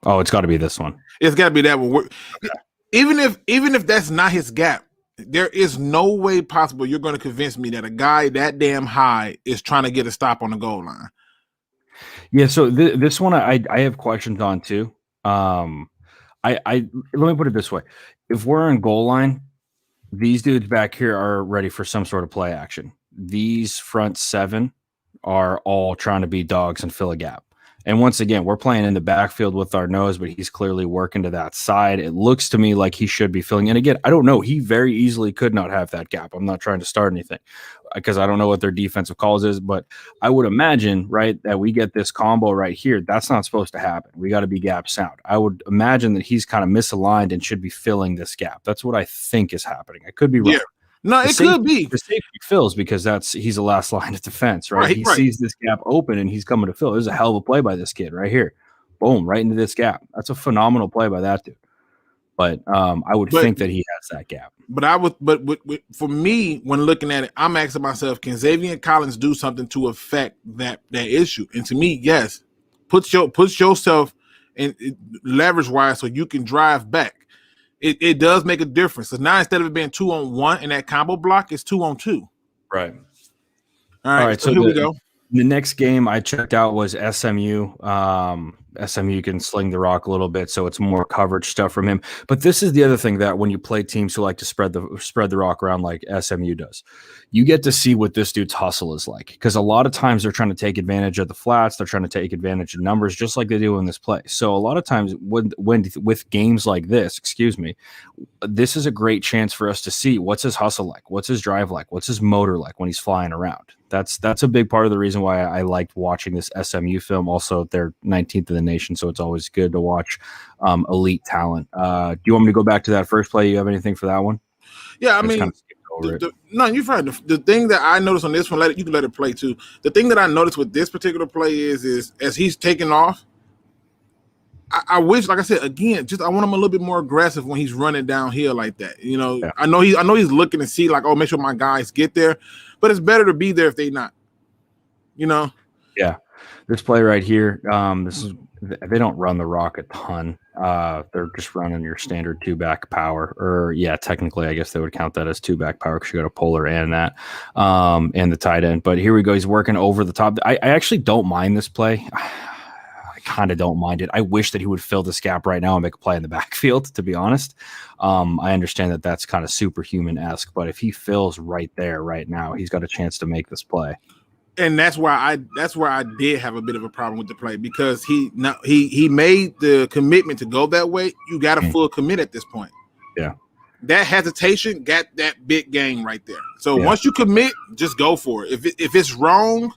Oh, it's got to be this one. It's got to be that one. Okay. Even if that's not his gap, there is no way possible you're going to convince me that a guy that damn high is trying to get a stop on the goal line. Yeah, so this one I have questions on too. I let me put it this way: if we're in goal line, these dudes back here are ready for some sort of play action. These front 7 are all trying to be dogs and fill a gap. And once again, we're playing in the backfield with our nose, but he's clearly working to that side. It looks to me like he should be filling. And again, I don't know. He very easily could not have that gap. I'm not trying to start anything because I don't know what their defensive calls is, but I would imagine, right, that we get this combo right here. That's not supposed to happen. We got to be gap sound. I would imagine that he's kind of misaligned and should be filling this gap. That's what I think is happening. I could be wrong. Yeah. No, it could be. The safety fills because he's the last line of defense, right? He sees this gap open and he's coming to fill. There's a hell of a play by this kid right here. Boom, right into this gap. That's a phenomenal play by that dude. But I would think that he has that gap. But for me, when looking at it, I'm asking myself, can Xavier Collins do something to affect that issue? And to me, yes. Put yourself in leverage wise so you can drive back. It does make a difference. So now instead of it being 2-on-1 in that combo block, it's 2-on-2. Right. All right. So here we go. The next game I checked out was SMU. SMU can sling the rock a little bit, so it's more coverage stuff from him. But this is the other thing that when you play teams who like to spread the rock around like SMU does, you get to see what this dude's hustle is like. Because a lot of times they're trying to take advantage of the flats, they're trying to take advantage of numbers, just like they do in this play. So a lot of times when with games like this, this is a great chance for us to see what's his hustle like, what's his drive like, what's his motor like when he's flying around. That's a big part of the reason why I liked watching this SMU film. Also, they're 19th in the nation, so it's always good to watch elite talent. Do you want me to go back to that first play? You have anything for that one? Yeah, I mean, no, you're fine. The thing that I noticed on this one, you can let it play too. The thing that I noticed with this particular play is as he's taking off, I wish, like I said, again, I want him a little bit more aggressive when he's running downhill like that. You know, Yeah. I know he's looking to see like, oh, make sure my guys get there, but it's better to be there if they not. You know. Yeah, this play right here. They don't run the rock a ton. They're just running your standard 2-back power, or technically, I guess they would count that as 2-back power because you got a puller and that, and the tight end. But here we go. He's working over the top. I actually don't mind this play. I kind of don't mind it. I wish that he would fill this gap right now and make a play in the backfield, to be honest. I understand that that's kind of superhuman-esque, but if he fills right there, right now, he's got a chance to make this play. And that's where I did have a bit of a problem with the play, because he made the commitment to go that way. You got to full commit at this point. Yeah. That hesitation got that big game right there. So once you commit, just go for it. If it's wrong,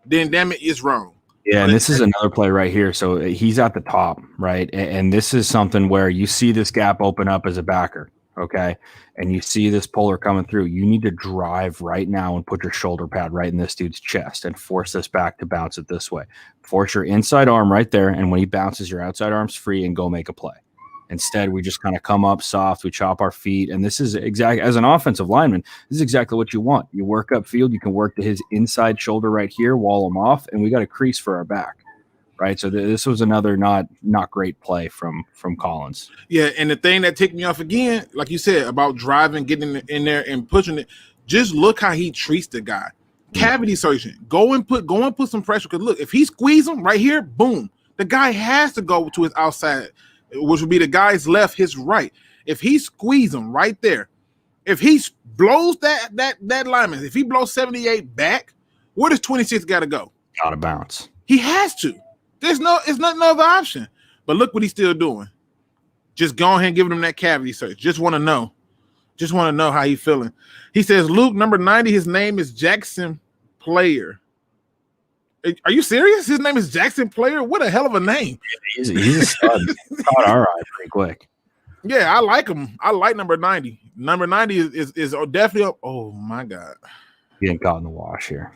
then damn it, it's wrong. Yeah, and this is another play right here. So he's at the top, right? And this is something where you see this gap open up as a backer, okay? And you see this puller coming through. You need to drive right now and put your shoulder pad right in this dude's chest and force this back to bounce it this way. Force your inside arm right there, and when he bounces, your outside arm's free and go make a play. Instead, we just kind of come up soft, we chop our feet, and this is exactly, as an offensive lineman, this is exactly what you want. You work upfield, you can work to his inside shoulder right here, wall him off, and we got a crease for our back, right? So this was another not great play from Collins. Yeah, and the thing that ticked me off again, like you said, about driving, getting in there and pushing it, just look how he treats the guy. Cavity searching. Go and put some pressure, because look, if he squeeze him right here, boom, the guy has to go to his outside, which would be the guy's left, his right. If he squeeze him right there, if he blows that lineman, if he blows 78 back, where does 26 got to go? Got to bounce. He has to. It's not another option. But look what he's still doing. Just go ahead and giving him that cavity search. Just want to know how he's feeling. He says, Luke, number 90, his name is Jackson Player. Are you serious? His name is Jackson Player? What a hell of a name. He's a stud. Caught our eye pretty quick. Yeah, I like him. I like number 90. Number 90 is definitely up. Oh, my God. Getting caught in the wash here.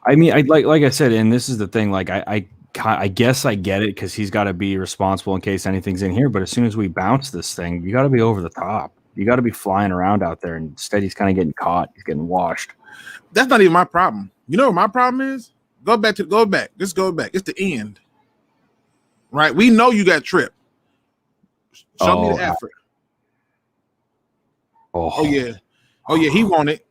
I mean, like I said, and this is the thing, like I guess I get it, because he's got to be responsible in case anything's in here, but as soon as we bounce this thing, you got to be over the top. You got to be flying around out there, and instead he's kind of getting caught. He's getting washed. That's not even my problem. You know what my problem is? Go back. Just go back. It's the end. Right? We know you got tripped. Show me the effort. Oh yeah. He won it.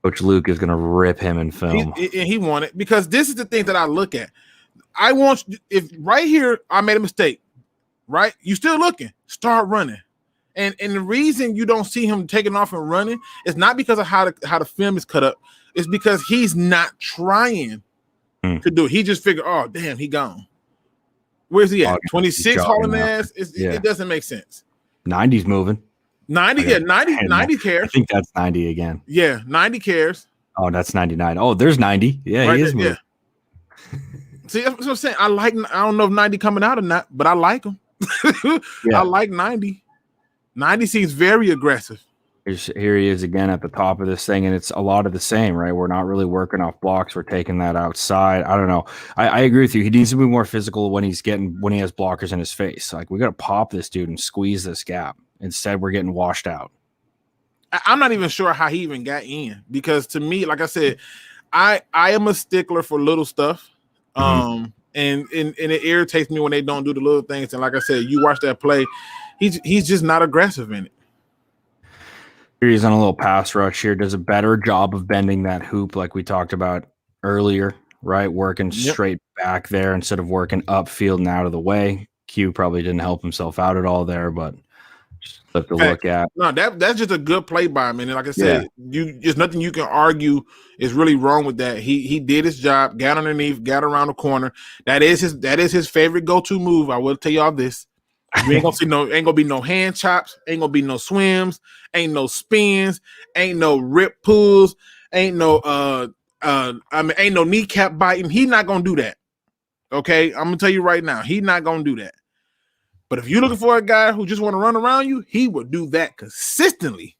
Coach Luke is going to rip him in film. He won it, because this is the thing that I look at. I want, if right here I made a mistake, right? You still looking. Start running. And the reason you don't see him taking off and running is not because of how the film is cut up. It's because he's not trying to do it. He just figured, oh, damn, he gone. Where's he at? 26 hauling ass? It doesn't make sense. 90's moving. 90, yeah, 90 cares. I think that's 90 again. Yeah, 90 cares. Oh, that's 99. Oh, there's 90. Yeah, right, he is moving. Yeah. See, that's what I'm saying. I don't know if 90 coming out or not, but I like him. I like 90. 90 seems very aggressive. Here he is again at the top of this thing, and it's a lot of the same, right? We're not really working off blocks. We're taking that outside. I don't know. I agree with you. He needs to be more physical when he has blockers in his face. Like, we got to pop this dude and squeeze this gap. Instead, we're getting washed out. I'm not even sure how he even got in, because to me, like I said, I am a stickler for little stuff. And it irritates me when they don't do the little things. And like I said, you watch that play, he's just not aggressive in it. Here he's on a little pass rush here. Does a better job of bending that hoop like we talked about earlier, right? Working straight back there instead of working upfield and out of the way. Q probably didn't help himself out at all there, but just stuff to look at. No, that's just a good play by him. And like I said, there's nothing you can argue is really wrong with that. He did his job, got underneath, got around the corner. That is his favorite go-to move. I will tell y'all this. You ain't gonna be no hand chops, ain't gonna be no swims, ain't no spins, ain't no rip pulls, ain't no ain't no kneecap biting. He not gonna do that. Okay, I'm gonna tell you right now, he not gonna do that. But if you're looking for a guy who just want to run around you, he will do that consistently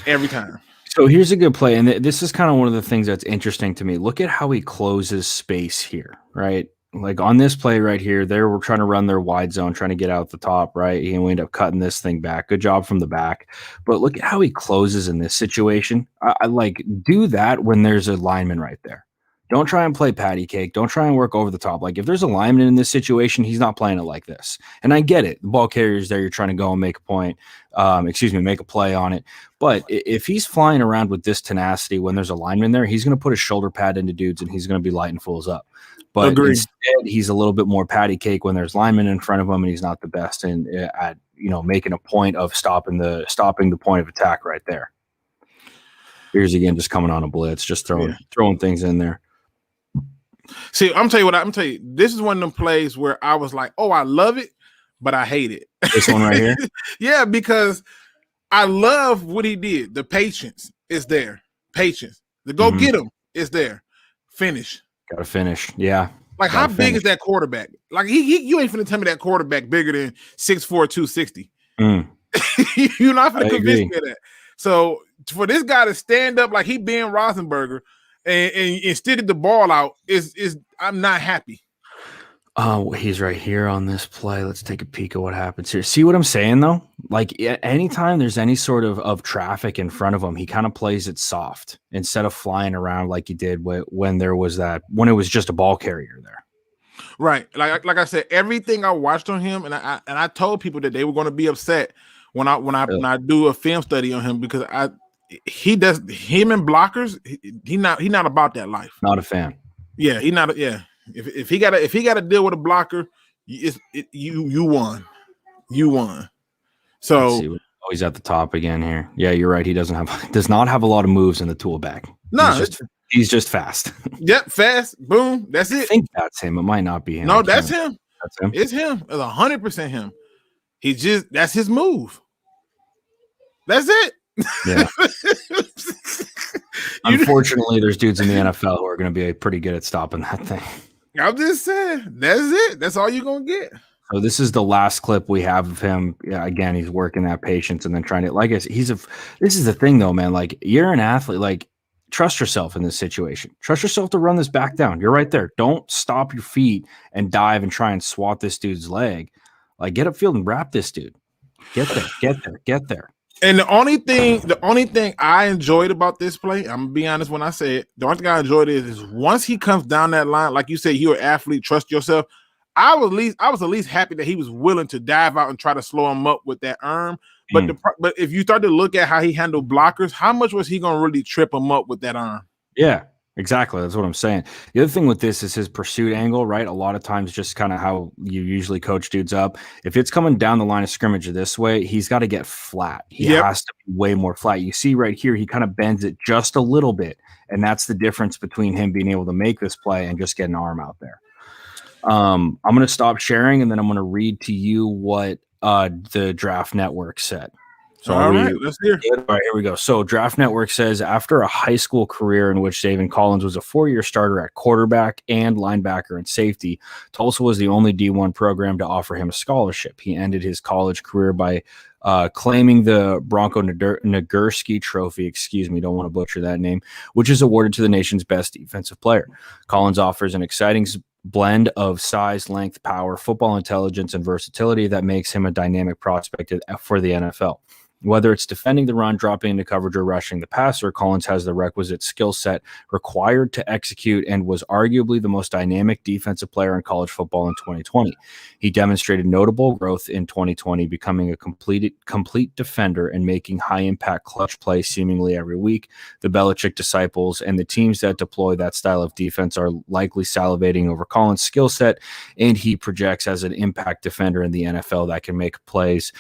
every time. So here's a good play, and this is kind of one of the things that's interesting to me. Look at how he closes space here, right? Like on this play right here, they were trying to run their wide zone, trying to get out the top, right? And we end up cutting this thing back. Good job from the back. But look at how he closes in this situation. I like do that when there's a lineman right there. Don't try and play patty cake. Don't try and work over the top. Like if there's a lineman in this situation, he's not playing it like this. And I get it. The ball carrier's there. You're trying to go and make a point. Make a play on it. But if he's flying around with this tenacity when there's a lineman there, he's going to put a shoulder pad into dudes and he's going to be lighting fools up. But instead, he's a little bit more patty cake when there's linemen in front of him, and he's not the best at making a point of stopping the point of attack right there. Here's again just coming on a blitz, just throwing things in there. See, I'm telling you, this is one of them plays where I was like, oh, I love it, but I hate it. This one right here? Yeah, because I love what he did. The patience is there. Patience. The go get him is there. Finish. Got to finish. Yeah. Like, how big is that quarterback? Like, you ain't finna tell me that quarterback bigger than 6'4", 260. You're not finna convince me of that. So, for this guy to stand up like he Ben Roethlisberger and steady the ball out is I'm not happy. Oh, he's right here on this play. Let's take a peek at what happens here. See what I'm saying, though? Like, anytime there's any sort of traffic in front of him, he kind of plays it soft instead of flying around like he did when it was just a ball carrier there. Right. Like I said, everything I watched on him, and I told people that they were going to be upset when I do a film study on him, because him and blockers, he not about that life. Not a fan. Yeah, he not. Yeah. If he got to deal with a blocker, you won. You won. So he's at the top again here. Yeah, you're right. He does not have a lot of moves in the tool bag. No, he's just fast. Yep, fast. Boom. That's it. I think that's him. It might not be him. No, that's him. That's him. It's him. It's 100% him. That's his move. That's it. Yeah. Unfortunately, there's dudes in the NFL who are going to be pretty good at stopping that thing. I'm just saying, that's it. That's all you're going to get. So this is the last clip we have of him. Yeah, again, he's working that patience and then trying to, like I said, this is the thing though, man. Like, you're an athlete, like, trust yourself in this situation. Trust yourself to run this back down. You're right there. Don't stop your feet and dive and try and swat this dude's leg. Like, get upfield and wrap this dude. Get there. And the only thing I enjoyed about this play, I'm gonna be honest when I say it, the only thing I enjoyed is once he comes down that line, like you said, you're an athlete, trust yourself. I was at least happy that he was willing to dive out and try to slow him up with that arm. But but if you start to look at how he handled blockers, how much was he gonna really trip him up with that arm? Yeah. Exactly. That's what I'm saying. The other thing with this is his pursuit angle, right? A lot of times just kind of how you usually coach dudes up. If it's coming down the line of scrimmage this way, he's got to get flat. He has to be way more flat. You see right here, he kind of bends it just a little bit. And that's the difference between him being able to make this play and just get an arm out there. I'm going to stop sharing and then I'm going to read to you what the Draft Network said. So all right, let's hear. All right, here we go. So Draft Network says, after a high school career in which Zaven Collins was a 4-year starter at quarterback and linebacker and safety, Tulsa was the only D1 program to offer him a scholarship. He ended his college career by claiming the Bronco Nagurski Trophy, don't want to butcher that name, which is awarded to the nation's best defensive player. Collins offers an exciting blend of size, length, power, football intelligence, and versatility that makes him a dynamic prospect for the NFL. Whether it's defending the run, dropping into coverage, or rushing the passer, Collins has the requisite skill set required to execute and was arguably the most dynamic defensive player in college football in 2020. He demonstrated notable growth in 2020, becoming a complete defender and making high-impact clutch plays seemingly every week. The Belichick disciples and the teams that deploy that style of defense are likely salivating over Collins' skill set, and he projects as an impact defender in the NFL that can make plays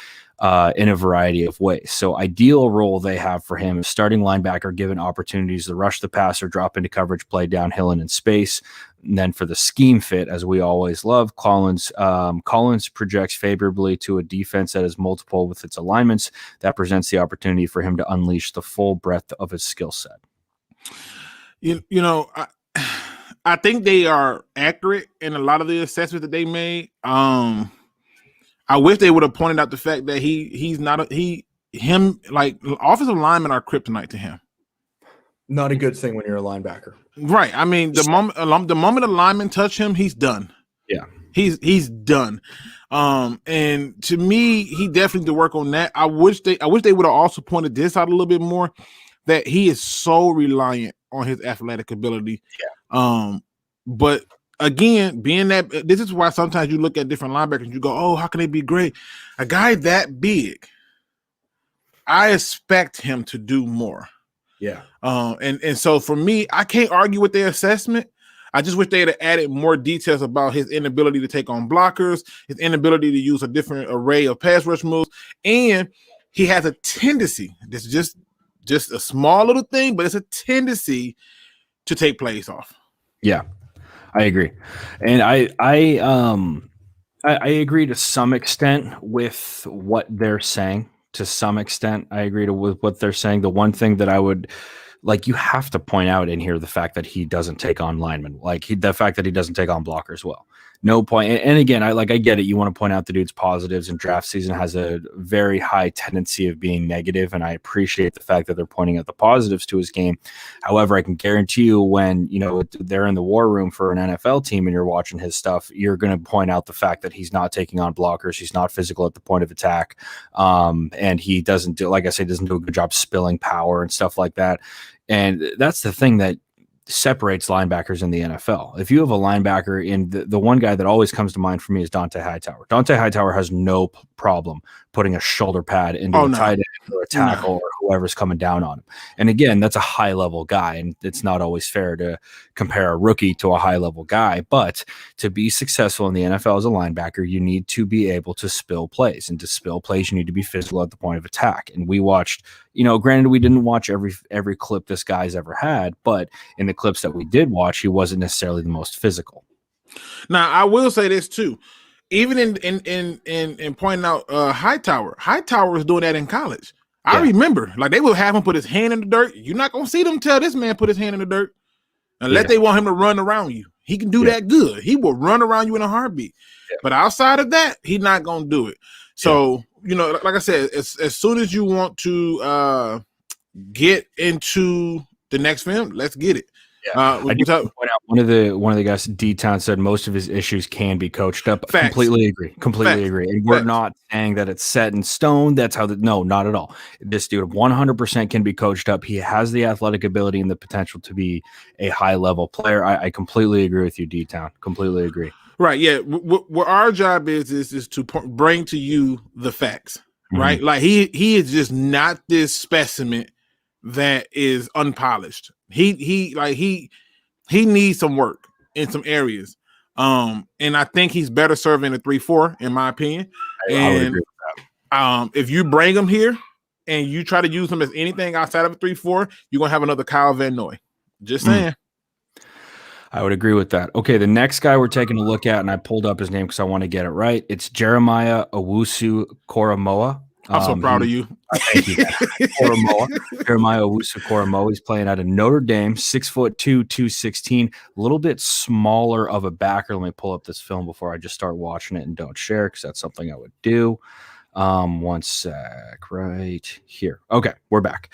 in a variety of ways. So ideal role they have for him is starting linebacker, given opportunities to rush the passer, drop into coverage, play downhill and in space. And then for the scheme fit, as we always love, Collins projects favorably to a defense that is multiple with its alignments. That presents the opportunity for him to unleash the full breadth of his skill set. I think they are accurate in a lot of the assessments that they made. I wish they would have pointed out the fact that like offensive linemen are kryptonite to him. Not a good thing when you're a linebacker. Right. I mean, the moment a lineman touch him, he's done. Yeah. He's done. And to me, he definitely need to work on that. I wish they would have also pointed this out a little bit more, that he is so reliant on his athletic ability. Yeah. But again, being that, this is why sometimes you look at different linebackers and you go, oh, how can they be great? A guy that big, I expect him to do more. Yeah. And so for me, I can't argue with their assessment. I just wish they had added more details about his inability to take on blockers, his inability to use a different array of pass rush moves, and he has a tendency. This is just a small little thing, but it's a tendency to take plays off. Yeah, I agree, and I agree to some extent with what they're saying. To some extent, I agree with what they're saying. The one thing that I would like, you have to point out in here the fact that he doesn't take on linemen, the fact that he doesn't take on blockers well. No point. And again, I get it. You want to point out the dude's positives, and draft season has a very high tendency of being negative, and I appreciate the fact that they're pointing out the positives to his game. However, I can guarantee you when, they're in the war room for an NFL team and you're watching his stuff, you're going to point out the fact that he's not taking on blockers. He's not physical at the point of attack. And he doesn't do, like I say, doesn't do a good job spilling power and stuff like that. And that's the thing that separates linebackers in the NFL. If you have a linebacker, in the one guy that always comes to mind for me is Dante Hightower. Dante Hightower has no problem putting a shoulder pad into a tight end or a tackle or whoever's coming down on him. And again, that's a high level guy, and it's not always fair to compare a rookie to a high level guy. But to be successful in the NFL as a linebacker, you need to be able to spill plays, and to spill plays, you need to be physical at the point of attack. And we watched, granted, we didn't watch every clip this guy's ever had, but in the clips that we did watch, he wasn't necessarily the most physical. Now, I will say this too. Even in pointing out Hightower was doing that in college. I remember, they would have him put his hand in the dirt. You're not gonna see them tell this man put his hand in the dirt unless they want him to run around you. He can do that good. He will run around you in a heartbeat. Yeah. But outside of that, he's not gonna do it. So like I said, as soon as you want to get into the next film, let's get it. Yeah. I do point out one of the guys, D-Town, said most of his issues can be coached up. Facts. Completely agree. And we're not saying that it's set in stone. That's how no, not at all. This dude 100% can be coached up. He has the athletic ability and the potential to be a high level player. I completely agree with you, D-Town. Completely agree. Right. Yeah. What our job is to bring to you the facts. Mm-hmm. Right. Like he is just not this specimen that is unpolished. He needs some work in some areas. And I think he's better serving a 3-4, in my opinion. I would agree with that. If you bring him here and you try to use him as anything outside of a 3-4, you're gonna have another Kyle Van Noy. Just saying. I would agree with that. Okay, the next guy we're taking a look at, and I pulled up his name because I want to get it right. It's Jeremiah Owusu-Koramoah. I'm so proud of you. Thank you. Jeremiah Owusu-Koramoah. He's playing out of Notre Dame, 6'2", 216, a little bit smaller of a backer. Let me pull up this film before I just start watching it and don't share, because that's something I would do. One sec, right here. Okay, we're back.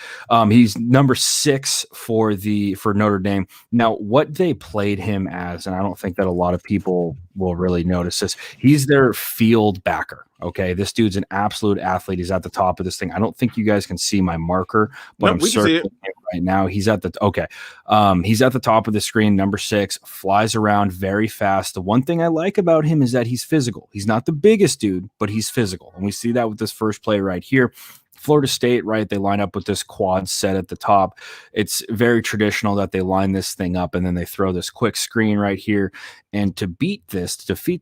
He's number 6 for Notre Dame. Now, what they played him as, and I don't think that a lot of people will really notice this, he's their field backer. Okay, this dude's an absolute athlete. He's at the top of this thing. I don't think you guys can see my marker, but I'm circling it right now. He's at the top of the screen, number 6, flies around very fast. The one thing I like about him is that he's physical. He's not the biggest dude, but he's physical. And we see that with this first play right here. Florida State, right? They line up with this quad set at the top. It's very traditional that they line this thing up and then they throw this quick screen right here. And to defeat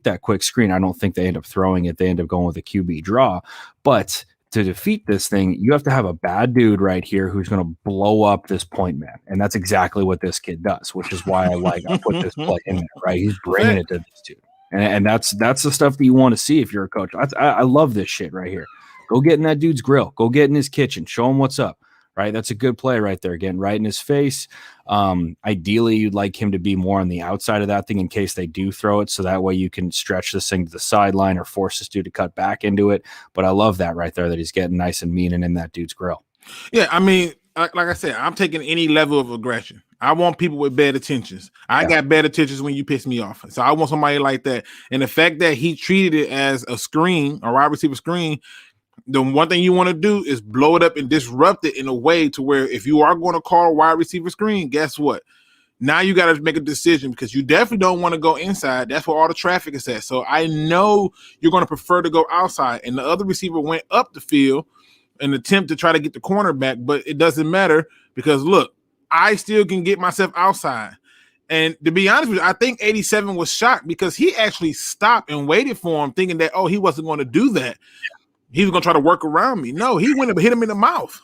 that quick screen, I don't think they end up throwing it. They end up going with a QB draw. But to defeat this thing, you have to have a bad dude right here who's going to blow up this point man. And that's exactly what this kid does, which is why I put this play in there, right? He's bringing it to this dude. And that's the stuff that you want to see if you're a coach. I love this shit right here. Go get in that dude's grill. Go get in his kitchen. Show him what's up, right? That's a good play right there. Getting right in his face. Ideally, you'd like him to be more on the outside of that thing in case they do throw it, so that way you can stretch this thing to the sideline or force this dude to cut back into it. But I love that right there, that he's getting nice and mean and in that dude's grill. Yeah, I mean, like I said, I'm taking any level of aggression. I want people with bad intentions. I got bad intentions when you piss me off. So I want somebody like that. And the fact that he treated it as a screen, a wide receiver screen, the one thing you want to do is blow it up and disrupt it in a way to where if you are going to call a wide receiver screen, guess what? Now you got to make a decision because you definitely don't want to go inside. That's where all the traffic is at. So I know you're going to prefer to go outside. And the other receiver went up the field in an attempt to try to get the cornerback, but it doesn't matter because, look, I still can get myself outside. And to be honest with you, I think 87 was shocked because he actually stopped and waited for him thinking that, he wasn't going to do that. He was going to try to work around me. No, he went and hit him in the mouth.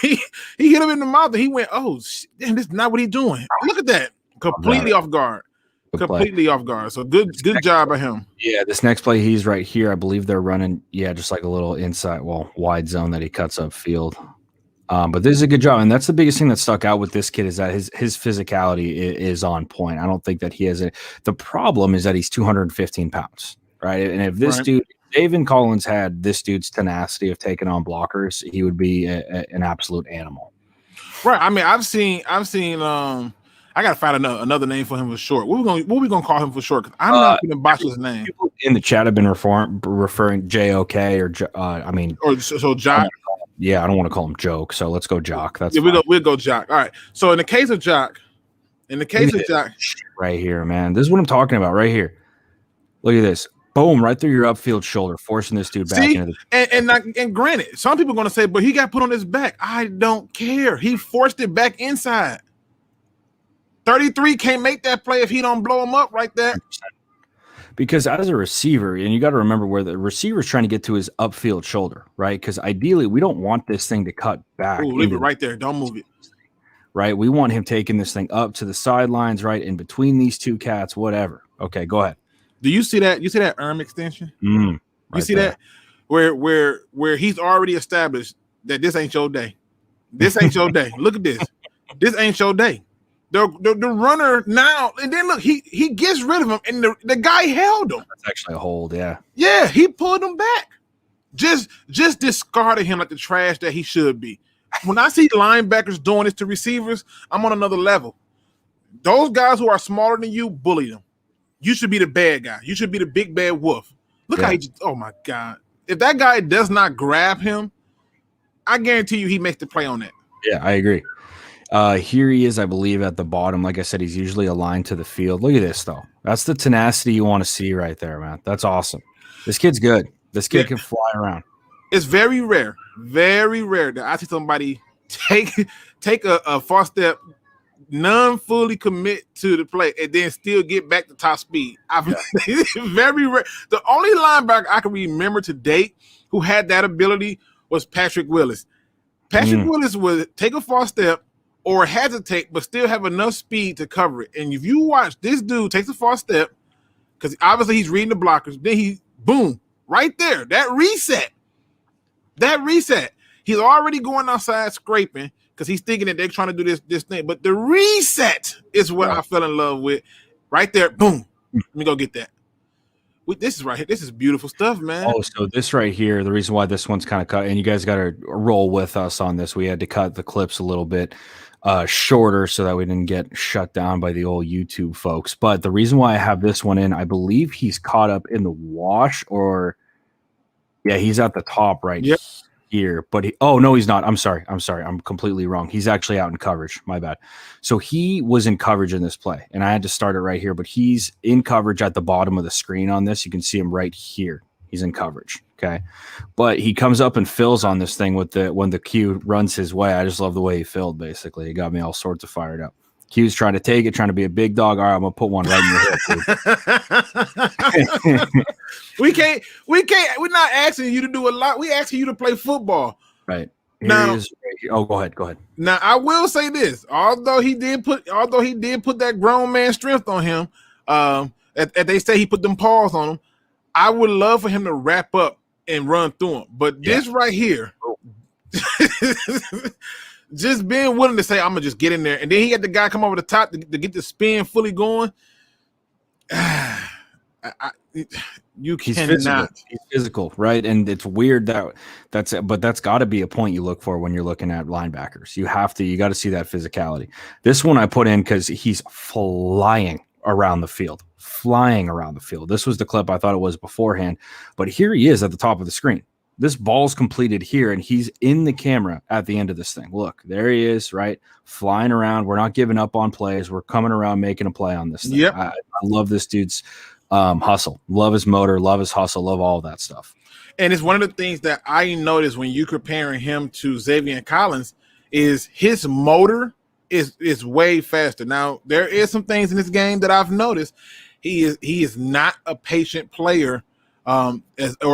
he hit him in the mouth and he went, damn, this is not what he's doing. Look at that. Completely off guard. Completely off guard. So good job by him. Yeah, this next play, he's right here. I believe they're running, just like a little wide zone that he cuts up field. But this is a good job. And that's the biggest thing that stuck out with this kid is that his physicality is on point. I don't think that he has the problem is that he's 215 pounds, right? And if this dude, David Collins had this dude's tenacity of taking on blockers, he would be an absolute animal. Right. I mean, I've seen. I gotta find another name for him for short. What we gonna call him for short? Because I'm not gonna botch his name. People in the chat have been referring JOK or Jock. Yeah, I don't want to call him Joke, so let's go Jock. That's we'll go Jock. All right. So in the case of Jock, right here, man, this is what I'm talking about right here. Look at this. Boom, right through your upfield shoulder, forcing this dude back into the and granted, some people are gonna say, but he got put on his back. I don't care. He forced it back inside. 33 can't make that play if he don't blow him up right there. Because as a receiver, and you got to remember where the receiver's trying to get to his upfield shoulder, right? Because ideally, we don't want this thing to cut back. Leave it right there. Don't move it. Right? We want him taking this thing up to the sidelines, right? In between these two cats, whatever. Okay, go ahead. Do you see that? You see that arm extension? Right you see that? Where he's already established that this ain't your day. This ain't your day. Look at this. This ain't your day. The runner now, and then look, he gets rid of him, and the guy held him. That's actually a hold, yeah. Yeah, he pulled him back. Just discarded him like the trash that he should be. When I see linebackers doing this to receivers, I'm on another level. Those guys who are smaller than you, bully them. You should be the bad guy. You should be the big bad wolf. Look how he just, oh my God. If that guy does not grab him, I guarantee you he makes the play on that. Yeah, I agree. Here he is, I believe, at the bottom. Like I said, he's usually aligned to the field. Look at this, though. That's the tenacity you want to see right there, man. That's awesome. This kid's good. This kid can fly around. It's very rare that I see somebody take a false step, non-fully commit to the play, and then still get back to top speed. It's very rare. The only linebacker I can remember to date who had that ability was Patrick Willis. Patrick Willis would take a false step or hesitate, but still have enough speed to cover it. And if you watch this dude takes a false step, because obviously he's reading the blockers, then he, boom, right there, that reset. He's already going outside scraping because he's thinking that they're trying to do this thing. But the reset is what I fell in love with. Right there, boom. Let me go get that. This is right here. This is beautiful stuff, man. Oh, so this right here, the reason why this one's kind of cut, and you guys got to roll with us on this. We had to cut the clips a little bit shorter so that we didn't get shut down by the old YouTube folks. But the reason why I have this one in, I believe he's caught up in the wash, or he's at the top right here. But no, he's not. I'm sorry. I'm completely wrong. He's actually out in coverage. My bad. So he was in coverage in this play, and I had to start it right here. But he's in coverage at the bottom of the screen on this. You can see him right here. He's in coverage. Okay. But he comes up and fills on this thing when the Q runs his way. I just love the way he filled, basically. It got me all sorts of fired up. Q's trying to take it, trying to be a big dog. All right, I'm going to put one right in your head. We're not asking you to do a lot. We're asking you to play football. Right. Now, go ahead. Now, I will say this. Although he did put that grown man strength on him, they say he put them paws on him, I would love for him to wrap up and run through him. But this right here, just being willing to say, I'm going to just get in there. And then he had the guy come over the top to get the spin fully going. you He's cannot. He's physical, right? And it's weird but that's got to be a point you look for when you're looking at linebackers. You got to see that physicality. This one I put in because he's flying around the field. This was the clip I thought it was beforehand, but here he is at the top of the screen. This ball's completed here, and he's in the camera at the end of this thing. Look, there he is, right? Flying around. We're not giving up on plays. We're coming around making a play on this thing. Yep. I love this dude's hustle. Love his motor. Love his hustle. Love all that stuff. And it's one of the things that I noticed when you comparing him to Xavier Collins is his motor is way faster. Now, there is some things in this game that I've noticed. He is not a patient player. Or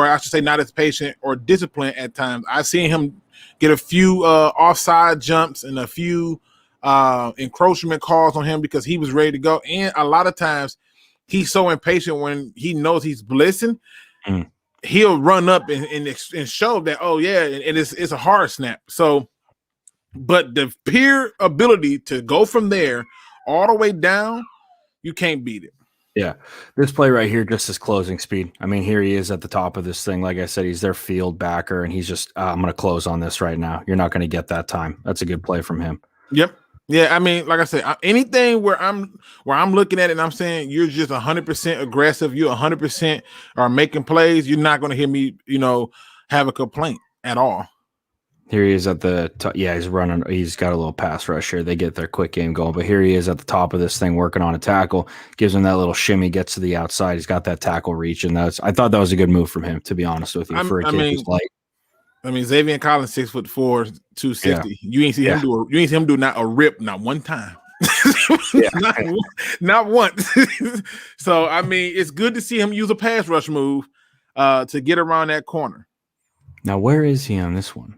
I should say not as patient or disciplined at times. I've seen him get a few offside jumps and a few encroachment calls on him because he was ready to go. And a lot of times he's so impatient when he knows he's blitzing, he'll run up and show that, oh yeah, and it's a hard snap. So, but the pure ability to go from there all the way down, you can't beat it. Yeah, this play right here, just his closing speed. I mean, here he is at the top of this thing. Like I said, he's their field backer, and he's just, I'm going to close on this right now. You're not going to get that time. That's a good play from him. Yep. Yeah, I mean, like I said, anything where I'm looking at it and I'm saying you're just 100% aggressive, you 100% are making plays, you're not going to hear me, have a complaint at all. Here he is at the top. Yeah, he's running. He's got a little pass rush here. They get their quick game going. But here he is at the top of this thing working on a tackle. Gives him that little shimmy, gets to the outside. He's got that tackle reach. And I thought that was a good move from him, to be honest with you, for a kid who's light. I mean, Xavier Collins, 6'4", 260. Yeah. You ain't see him do not a rip, not one time. not once. So, I mean, it's good to see him use a pass rush move to get around that corner. Now, where is he on this one?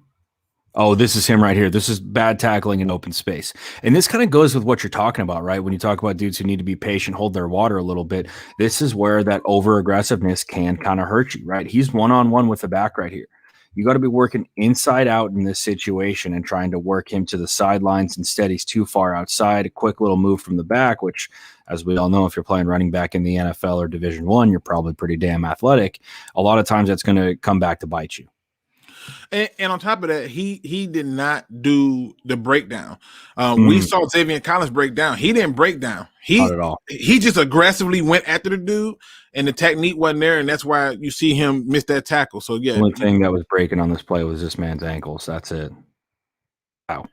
Oh, this is him right here. This is bad tackling in open space. And this kind of goes with what you're talking about, right? When you talk about dudes who need to be patient, hold their water a little bit, this is where that over-aggressiveness can kind of hurt you, right? He's one-on-one with the back right here. You got to be working inside out in this situation and trying to work him to the sidelines. Instead, he's too far outside. A quick little move from the back, which, as we all know, if you're playing running back in the NFL or Division I, you're probably pretty damn athletic. A lot of times that's going to come back to bite you. And on top of that, he did not do the breakdown. We saw Xavier Collins break down. He didn't break down. Not at all. He just aggressively went after the dude, and the technique wasn't there, and that's why you see him miss that tackle. So, yeah. The only thing that was breaking on this play was this man's ankles. That's it. Wow.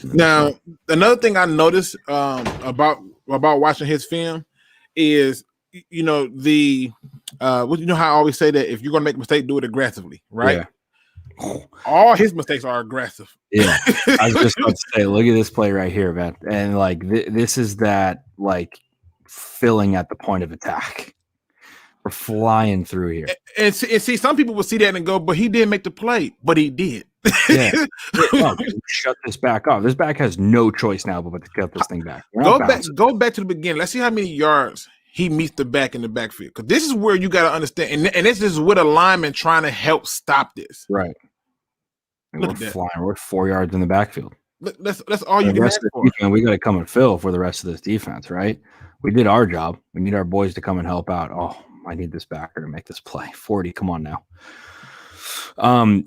Now, another thing I noticed about watching his film is, how I always say that if you're going to make a mistake, do it aggressively, right? Yeah. All his mistakes are aggressive. Yeah. I was just about to say, look at this play right here, man. And like, this is that like filling at the point of attack. We're flying through here. And see, some people will see that and go, but he didn't make the play, but he did. Yeah. Shut this back off. This back has no choice now but to cut this thing back. Go back to the beginning. Let's see how many yards he meets the back in the backfield, because this is where you got to understand, and this is with a lineman trying to help stop this. Right. We're flying. We're 4 yards in the backfield. That's all you can ask for. Defense, we got to come and fill for the rest of this defense, right? We did our job. We need our boys to come and help out. Oh, I need this backer to make this play. 40, come on now.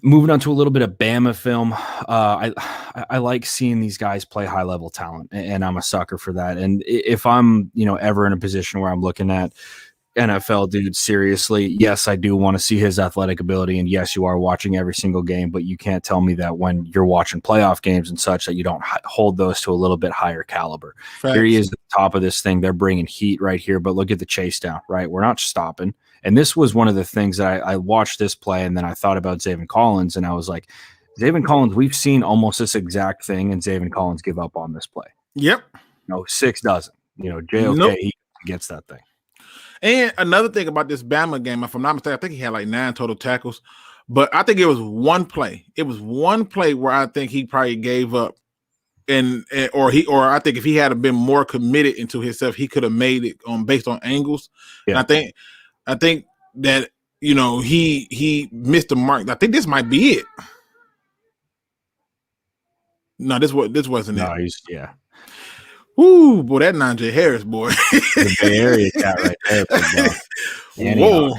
Moving on to a little bit of Bama film. I like seeing these guys play high level talent, and I'm a sucker for that. And if I'm, ever in a position where I'm looking at NFL dudes seriously, yes, I do want to see his athletic ability. And yes, you are watching every single game, but you can't tell me that when you're watching playoff games and such that you don't hold those to a little bit higher caliber. Facts. Here he is at the top of this thing. They're bringing heat right here, but look at the chase down, right? We're not stopping. And this was one of the things that I watched this play, and then I thought about Xavier Collins, and I was like, Xavier Collins, we've seen almost this exact thing, and Xavier Collins give up on this play. Yep. 6 doesn't. JOK, nope. He gets that thing. And another thing about this Bama game, if I'm not mistaken, I think he had like 9 total tackles, but I think it was one play. It was one play where I think he probably gave up, or I think if he had been more committed into himself, he could have made it based on angles. Yeah. And I think that he missed the mark. I think this might be it. No, this wasn't it. Yeah. Ooh, boy, that Najee Harris, boy. The Bay Area cat right there. Whoa.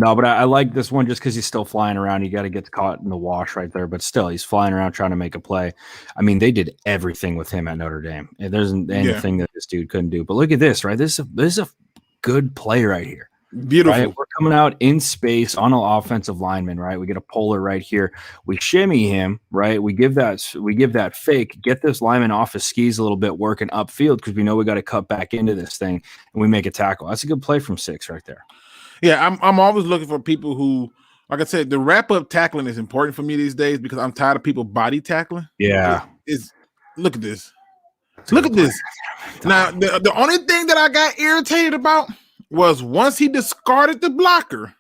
No, but I like this one just because he's still flying around. You got to get caught in the wash right there, but still, he's flying around trying to make a play. I mean, they did everything with him at Notre Dame. There's anything that this dude couldn't do. But look at this, right? This is a good play right here. Beautiful. Right? We're coming out in space on an offensive lineman, right? We get a polar right here. We shimmy him, right? We give that fake, get this lineman off his skis a little bit, working upfield because we know we got to cut back into this thing, and we make a tackle. That's a good play from 6 right there. Yeah, I'm always looking for people who, like I said, the wrap up tackling is important for me these days because I'm tired of people body tackling. Yeah, look at this. Look at this. Now, the only thing that I got irritated about was once he discarded the blocker,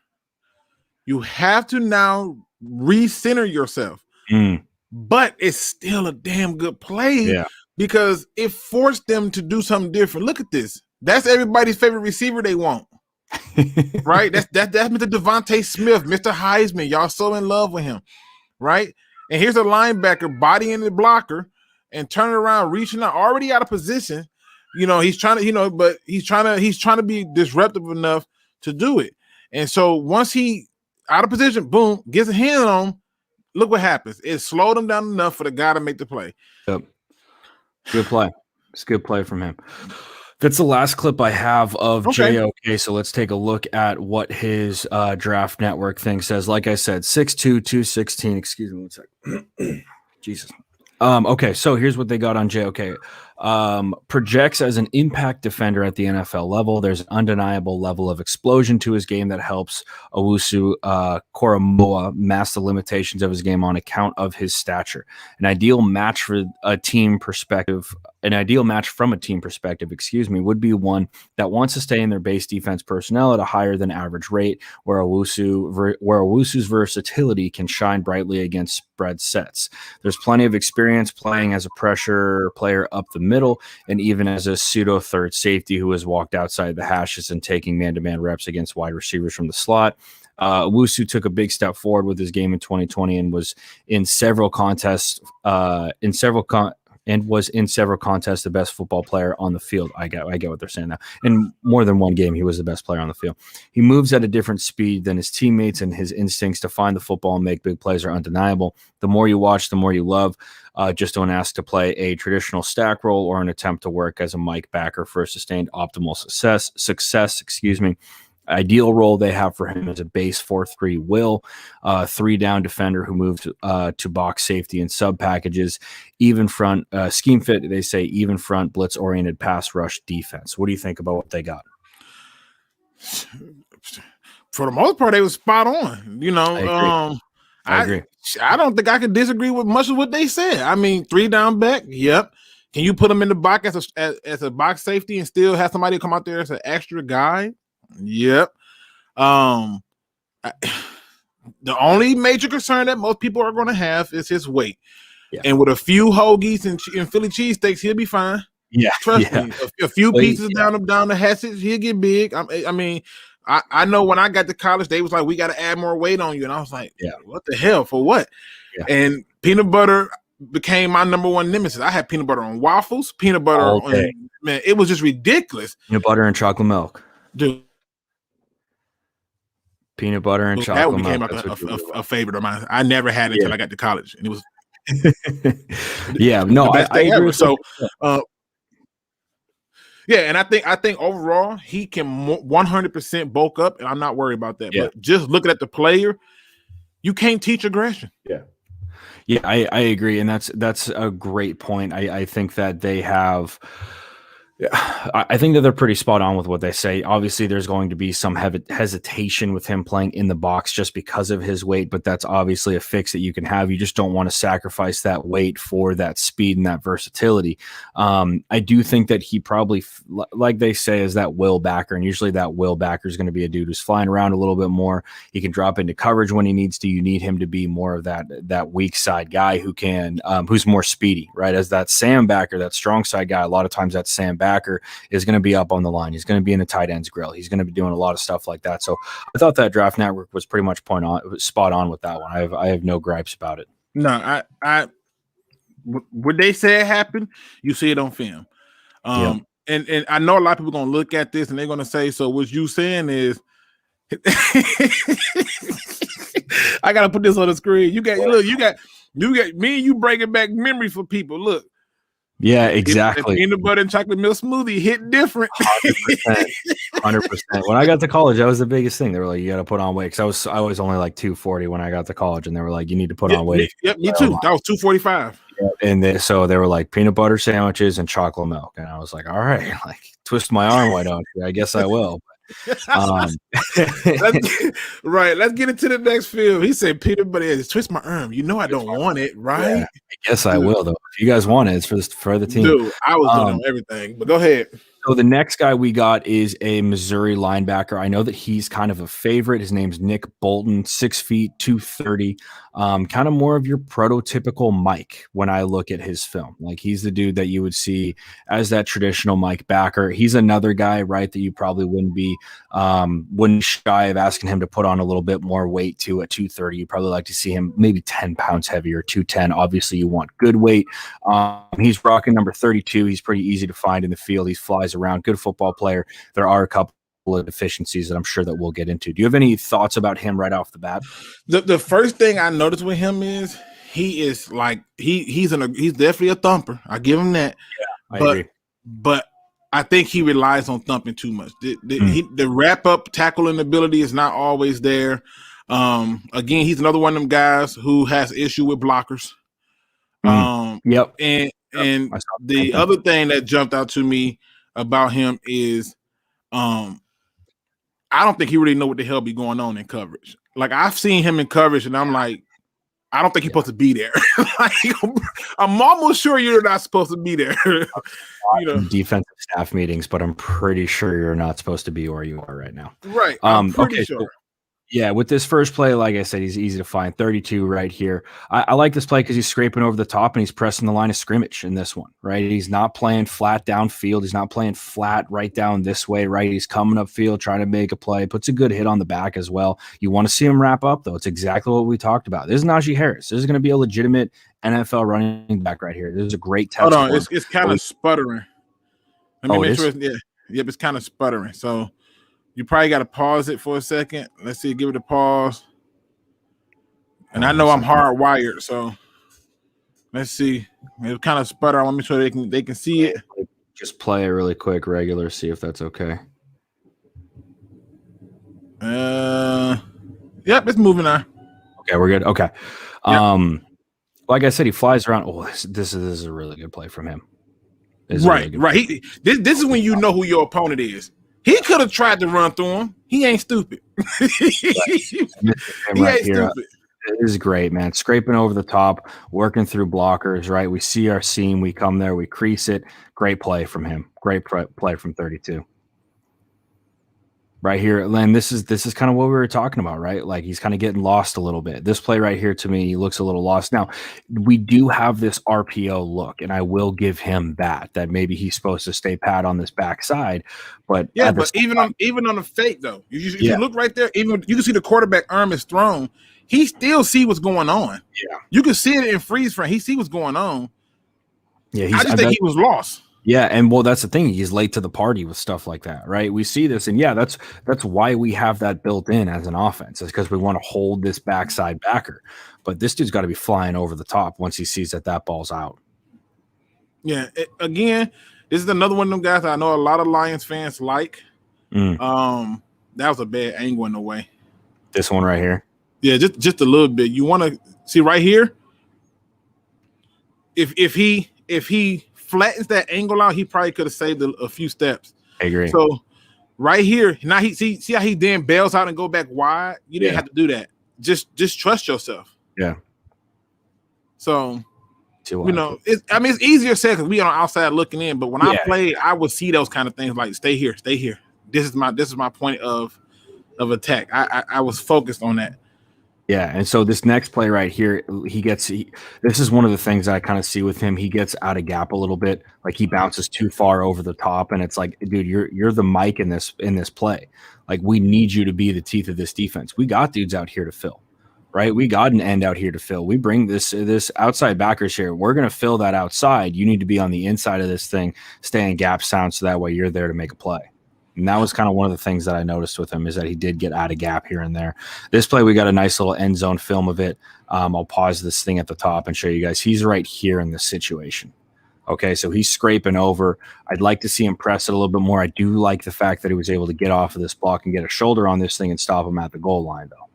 you have to now recenter yourself. But it's still a damn good play because it forced them to do something different. Look at this. That's everybody's favorite receiver they want. Right? That's Mr. Devontae Smith, Mr. Heisman. Y'all so in love with him, right? And here's a linebacker bodying the blocker and turning around, reaching out, already out of position. He's trying to, but he's trying to be disruptive enough to do it. And so once he out of position, boom, gets a hand on him, look what happens. It slowed him down enough for the guy to make the play. Yep. Good play. It's a good play from him. That's the last clip I have of JOK, so let's take a look at what his Draft Network thing says. Like I said, 6'2", 216. Excuse me one second. Jesus. Okay, so here's what they got on JOK. Projects as an impact defender at the NFL level. There's an undeniable level of explosion to his game that helps Owusu Koramoah mask the limitations of his game on account of his stature. An ideal match from a team perspective, would be one that wants to stay in their base defense personnel at a higher than average rate, where Owusu's versatility can shine brightly against spread sets. There's plenty of experience playing as a pressure player up the middle, and even as a pseudo third safety who has walked outside the hashes and taking man-to-man reps against wide receivers from the slot. Owusu took a big step forward with his game in 2020 and was in several contests. The best football player on the field. I get what they're saying now. In more than one game, he was the best player on the field. He moves at a different speed than his teammates, and his instincts to find the football and make big plays are undeniable. The more you watch, the more you love. Just don't ask to play a traditional stack role or an attempt to work as a Mike backer for sustained optimal success. Ideal role they have for him is a base 4-3 will, 3-down defender who moves to box safety and sub packages, even front scheme fit. They say even front blitz oriented pass rush defense. What do you think about what they got? For the most part, they were spot on. I agree. I don't think I could disagree with much of what they said. I mean, 3-down back, yep. Can you put him in the box as a box safety and still have somebody come out there as an extra guy? Yep. The only major concern that most people are going to have is his weight. Yeah. And with a few hoagies and Philly cheesesteaks, he'll be fine. Yeah. Trust me. A few pieces down the hatches, he'll get big. I mean, I know when I got to college, they was like, we got to add more weight on you. And I was like, what the hell? For what? Yeah. And peanut butter became my number one nemesis. I had peanut butter on waffles, peanut butter on, man, it was just ridiculous. Peanut butter and chocolate milk. Dude. Peanut butter and chocolate milk. That became a favorite of mine. I never had it until I got to college. And it was I agree. So and I think overall he can 100% bulk up, and I'm not worried about that. Yeah. But just looking at the player, you can't teach aggression. Yeah, I agree, and that's a great point. I think that they have. I think that they're pretty spot on with what they say. Obviously, there's going to be some hesitation with him playing in the box just because of his weight, but that's obviously a fix that you can have. You just don't want to sacrifice that weight for that speed and that versatility. I do think that he probably, like they say, is that will backer, and usually that will backer is going to be a dude who's flying around a little bit more. He can drop into coverage when he needs to. You need him to be more of that weak side guy who can, who's more speedy, right? As that Sam backer, that strong side guy, a lot of times that Sam backer is going to be up on the line. He's going to be in a tight end's grill. He's going to be doing a lot of stuff like that. So I thought that Draft Network was pretty much spot on with that one. I have no gripes about it. No, what they say happened, you see it on film. And I know a lot of people gonna look at this and they're gonna say, so what you saying is I gotta put this on the screen. You got me and you bringing back memories for people. Look. Yeah, exactly. The peanut butter and chocolate milk smoothie hit different. 100%. When I got to college, that was the biggest thing. They were like, you got to put on weight. Because I was only like 240 when I got to college, and they were like, you need to put on weight. Me too. That was 245. And so they were like peanut butter sandwiches and chocolate milk. And I was like, all right, like twist my arm, why don't you? I guess I will. Let's get into the next film. He said peanut butter, twist my arm. You know I don't want it, right? Yeah, I guess I will though. If you guys want it, it's for the team. Dude, I was doing on everything, but go ahead. So the next guy we got is a Missouri linebacker. I know that he's kind of a favorite. His name's Nick Bolton, 6 feet, 230. Kind of more of your prototypical Mike when I look at his film. Like he's the dude that you would see as that traditional Mike backer. He's another guy, right, that you probably wouldn't shy of asking him to put on a little bit more weight to at 230. You probably like to see him maybe 10 pounds heavier, 210. Obviously, you want good weight. He's rocking number 32. He's pretty easy to find in the field. He flies around, good football player. There are a couple of deficiencies that I'm sure that we'll get into. Do you have any thoughts about him right off the bat? The first thing I noticed with him is he is like he's definitely a thumper. I give him that. Yeah, I agree. But I think he relies on thumping too much. The wrap up tackling ability is not always there. Again, he's another one of them guys who has issue with blockers. Yep. And the other thing that jumped out to me about him is I don't think he really know what the hell be going on in coverage. Like I've seen him in coverage and I'm like, I don't think he's supposed to be there. Like, I'm almost sure you're not supposed to be there. Defensive staff meetings, but I'm pretty sure you're not supposed to be where you are right now. Right. I'm pretty sure. So, yeah, with this first play, like I said, he's easy to find. 32 right here. I like this play because he's scraping over the top and he's pressing the line of scrimmage in this one, right? He's not playing flat downfield. He's not playing flat right down this way, right? He's coming upfield, trying to make a play. Puts a good hit on the back as well. You want to see him wrap up, though. It's exactly what we talked about. This is Najee Harris. This is going to be a legitimate NFL running back right here. This is a great test. Hold on. It's kind of sputtering. Let me make sure. It's kind of sputtering. So you probably got to pause it for a second. Let's see. Give it a pause. And I know I'm hardwired, so let's see. It's kind of sputter. I want to make sure they can see it. Just play it really quick, regular. See if that's okay. Yep, it's moving on. Okay, we're good. Okay. Yep. Like I said, he flies around. Oh, this is a really good play from him. Right. This is when you know who your opponent is. He could have tried to run through him. He ain't stupid. He ain't stupid. It is great, man. Scraping over the top, working through blockers, right? We see our seam. We come there. We crease it. Great play from him. Great play from 32. Right here, Len, this is kind of what we were talking about, right? Like he's kind of getting lost a little bit. This play right here to me looks a little lost. Now, we do have this RPO look, and I will give him that maybe he's supposed to stay pat on this backside. But yeah, but even on the fake though, you look right there. Even you can see the quarterback arm is thrown. He still see what's going on. Yeah, you can see it in freeze frame. He see what's going on. Yeah, I just think he was lost. Yeah, and well, that's the thing. He's late to the party with stuff like that, right? We see this, and yeah, that's why we have that built in as an offense. Is because we want to hold this backside backer. But this dude's got to be flying over the top once he sees that ball's out. Yeah, again, this is another one of them guys that I know a lot of Lions fans like. That was a bad angle in the way. This one right here. Yeah, just a little bit. You want to see right here. If he flattens that angle out, he probably could have saved a few steps. I agree. So right here, now he see how he then bails out and go back wide. You didn't have to do that. Just trust yourself. Yeah. So it's easier said because we on the outside looking in. But when I played, I would see those kind of things like stay here. This is my point of attack. I was focused on that. Yeah, and so this next play right here, this is one of the things I kind of see with him. He gets out of gap a little bit, like he bounces too far over the top, and it's like, dude, you're the Mike in this play. Like we need you to be the teeth of this defense. We got dudes out here to fill. right? We got an end out here to fill. We bring this outside backers here. We're going to fill that outside. You need to be on the inside of this thing, stay in gap sound, so that way you're there to make a play. And that was kind of one of the things that I noticed with him, is that he did get out of gap here and there. This play, we got a nice little end zone film of it. I'll pause this thing at the top and show you guys. He's right here in this situation. Okay, so he's scraping over. I'd like to see him press it a little bit more. I do like the fact that he was able to get off of this block and get a shoulder on this thing and stop him at the goal line, though.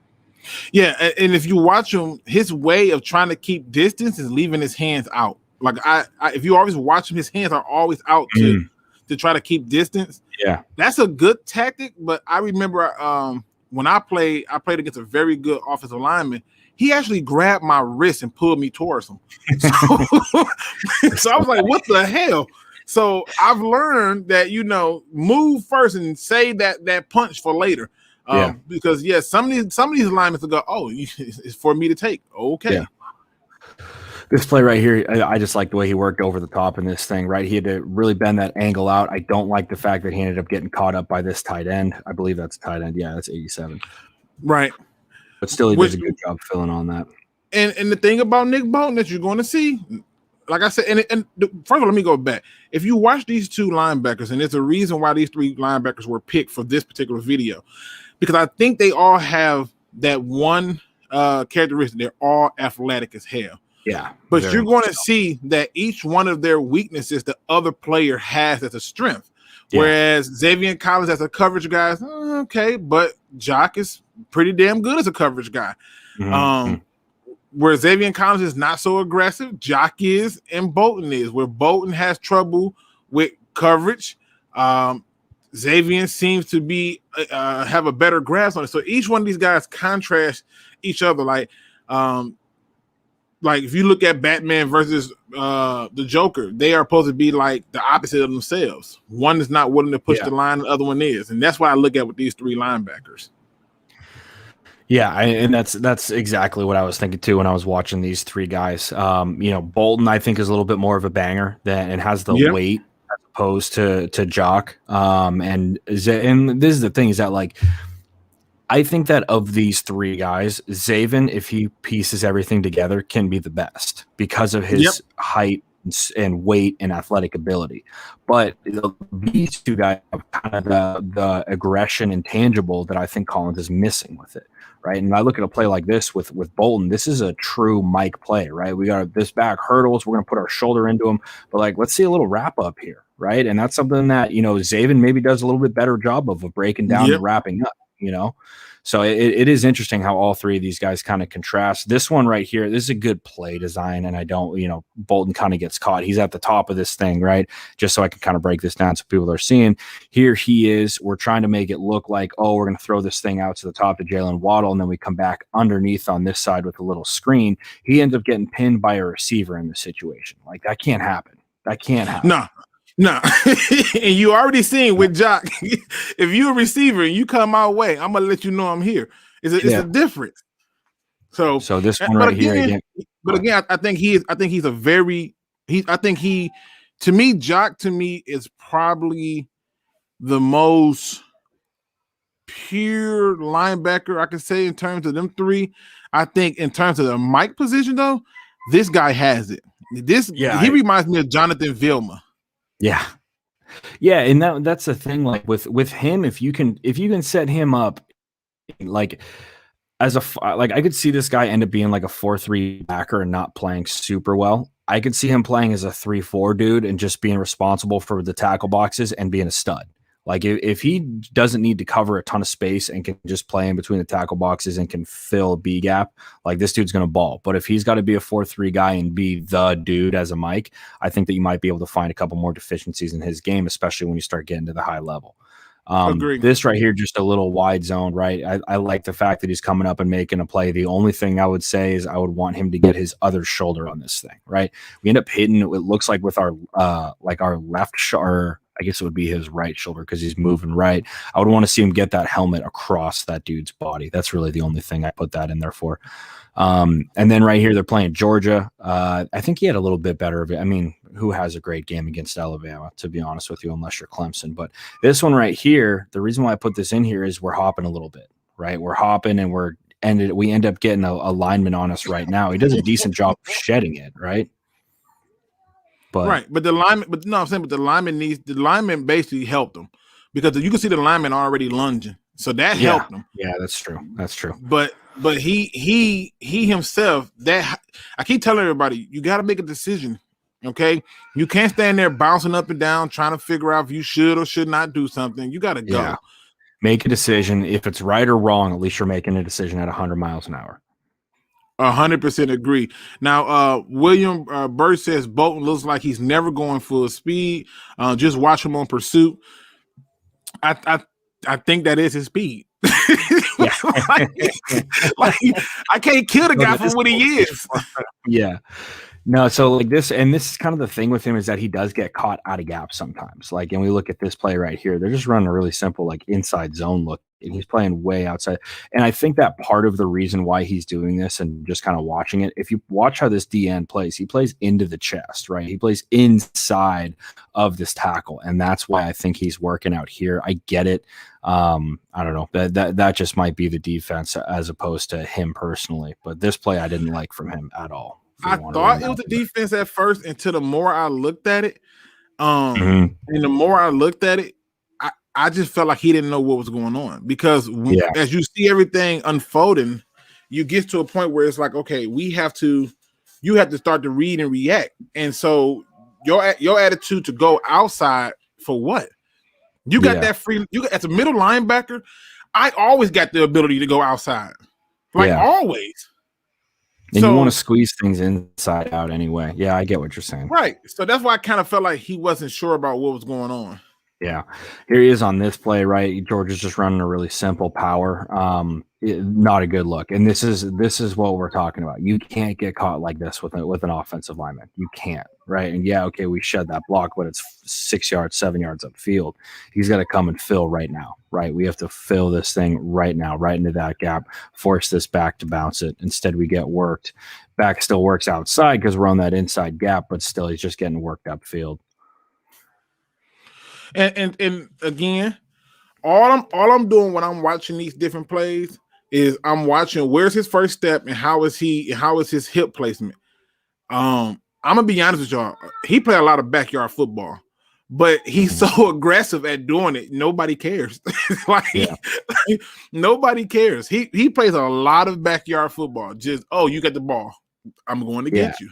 Yeah, and if you watch him, his way of trying to keep distance is leaving his hands out. Like if you always watch him, his hands are always out to try to keep distance. Yeah, that's a good tactic. But I remember when I played against a very good offensive lineman. He actually grabbed my wrist and pulled me towards him. So I was like, what the hell? So I've learned that, move first and save that punch for later. Because some of these linemen will go, oh, it's for me to take. Okay. Yeah. This play right here, I just like the way he worked over the top in this thing, right? He had to really bend that angle out. I don't like the fact that he ended up getting caught up by this tight end. I believe that's a tight end. Yeah, that's 87. Right. But still, he does a good job filling on that. And the thing about Nick Bolton that you're going to see, like I said, first of all, let me go back. If you watch these two linebackers, and there's a reason why these three linebackers were picked for this particular video, because I think they all have that one characteristic. They're all athletic as hell. Yeah. But you're going to see that each one of their weaknesses, the other player has as a strength. Yeah. Whereas Xavier Collins as a coverage guy, okay, but Jock is pretty damn good as a coverage guy. Mm-hmm. Where Xavier Collins is not so aggressive, Jock is, and Bolton is. Where Bolton has trouble with coverage, Xavier seems to be have a better grasp on it. So each one of these guys contrast each other. Like if you look at Batman versus the Joker, they are supposed to be like the opposite of themselves. One is not willing to push the line, the other one is. And that's what I look at with these three linebackers. Yeah, and that's exactly what I was thinking too when I was watching these three guys. Bolton, I think, is a little bit more of a banger and has the weight as opposed to Jock. And this is the thing, is that, like, I think that of these three guys, Zaven, if he pieces everything together, can be the best because of his height and weight and athletic ability. But these two guys have kind of the aggression and tangible that I think Collins is missing with it, right? And I look at a play like this with Bolton. This is a true Mike play, right? We got this back hurdles. We're going to put our shoulder into him. But, like, let's see a little wrap up here, right? And that's something that, Zaven maybe does a little bit better job of breaking down and wrapping up. So it is interesting how all three of these guys kind of contrast. This one right here, this is a good play design, and I don't, Bolton kind of gets caught. He's at the top of this thing, right? Just so I can kind of break this down so people are seeing. Here he is. We're trying to make it look like, oh, we're going to throw this thing out to the top to Jalen Waddle, and then we come back underneath on this side with a little screen. He ends up getting pinned by a receiver in the situation. Like, that can't happen. That can't happen. No, and you already seen with Jock, if you're a receiver and you come my way, I'm gonna let you know I'm here. It's a difference. So this one right here again. But again, I think Jock to me is probably the most pure linebacker I can say in terms of them three. I think in terms of the Mike position, though, this guy has it. He reminds me of Jonathan Vilma. Yeah, and that's the thing. Like with him, if you can set him up, like as I could see this guy end up being like a 4-3 backer and not playing super well. I could see him playing as a 3-4 dude and just being responsible for the tackle boxes and being a stud. Like if he doesn't need to cover a ton of space and can just play in between the tackle boxes and can fill a B gap, like this dude's going to ball. But if he's got to be a 4-3 guy and be the dude as a Mike, I think that you might be able to find a couple more deficiencies in his game, especially when you start getting to the high level. This right here, just a little wide zone, right? I like the fact that he's coming up and making a play. The only thing I would say is I would want him to get his other shoulder on this thing, right? We end up hitting, it looks like with our left shoulder, I guess it would be his right shoulder because he's moving right. I would want to see him get that helmet across that dude's body. That's really the only thing I put that in there for. And then right here, they're playing Georgia. I think he had a little bit better of it. I mean, who has a great game against Alabama, to be honest with you, unless you're Clemson. But this one right here, the reason why I put this in here is we're hopping a little bit, right? We're hopping and we're we end up getting a lineman on us right now. He does a decent job of shedding it, right? But the lineman basically helped him because you can see the lineman already lunging, so that helped him. Yeah, that's true. But he himself, that I keep telling everybody, you got to make a decision. Okay, you can't stand there bouncing up and down trying to figure out if you should or should not do something. You got to go. Yeah. Make a decision. If it's right or wrong, at least you're making a decision at 100 miles an hour. 100% agree. Now, William Bird says Bolton looks like he's never going full speed. Just watch him on pursuit. I think that is his speed. like, I can't kill the guy for what he is. Yeah. No, so like this is kind of the thing with him is that he does get caught out of gaps sometimes. Like, and we look at this play right here, they're just running a really simple like inside zone look, and he's playing way outside. And I think that part of the reason why he's doing this and just kind of watching it, if you watch how this DN plays, he plays into the chest, right? He plays inside of this tackle, and that's why I think he's working out here. I get it. I don't know. That just might be the defense as opposed to him personally. But this play I didn't like from him at all. I thought it was the defense at first until the more I looked at it. And the more I looked at it, I just felt like he didn't know what was going on because as you see everything unfolding, you get to a point where it's like, okay, you have to start to read and react. And so your attitude to go outside for what? You got that free. You as a middle linebacker, I always got the ability to go outside, always. And you want to squeeze things inside out anyway. Yeah, I get what you're saying. Right. So that's why I kind of felt like he wasn't sure about what was going on. Yeah. Here he is on this play, right? George is just running a really simple power. Not a good look. And this is what we're talking about. You can't get caught like this with an offensive lineman. You can't, right? And yeah, okay, we shed that block, but it's 6 yards, 7 yards upfield. He's got to come and fill right now, right? We have to fill this thing right now, right into that gap, force this back to bounce it. Instead, we get worked. Back still works outside because we're on that inside gap, but still he's just getting worked upfield. And again, all I'm doing when I'm watching these different plays is I'm watching where's his first step and how is his hip placement. I'm gonna be honest with y'all. He played a lot of backyard football, but he's so aggressive at doing it. Nobody cares. Nobody cares. He plays a lot of backyard football. Just you got the ball. I'm going to get you.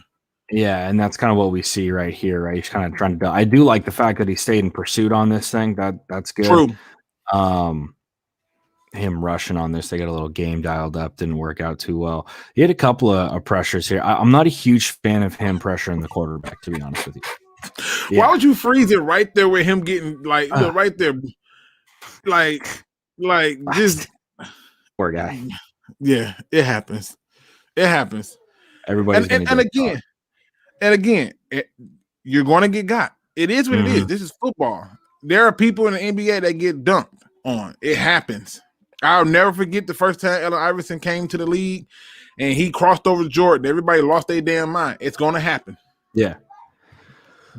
Yeah, and that's kind of what we see right here, right? He's kind of trying to. I do like the fact that he stayed in pursuit on this thing. That's good. True. Him rushing on this, they got a little game dialed up. Didn't work out too well. He had a couple of pressures here. I'm not a huge fan of him pressuring the quarterback, to be honest with you. Yeah. Why would you freeze it right there with him getting right there, just poor guy? Yeah, it happens. It happens. Everybody's and again, you're going to get got. It is what it is. This is football. There are people in the NBA that get dunked on. It happens. I'll never forget the first time Allen Iverson came to the league and he crossed over Jordan. Everybody lost their damn mind. It's going to happen. Yeah.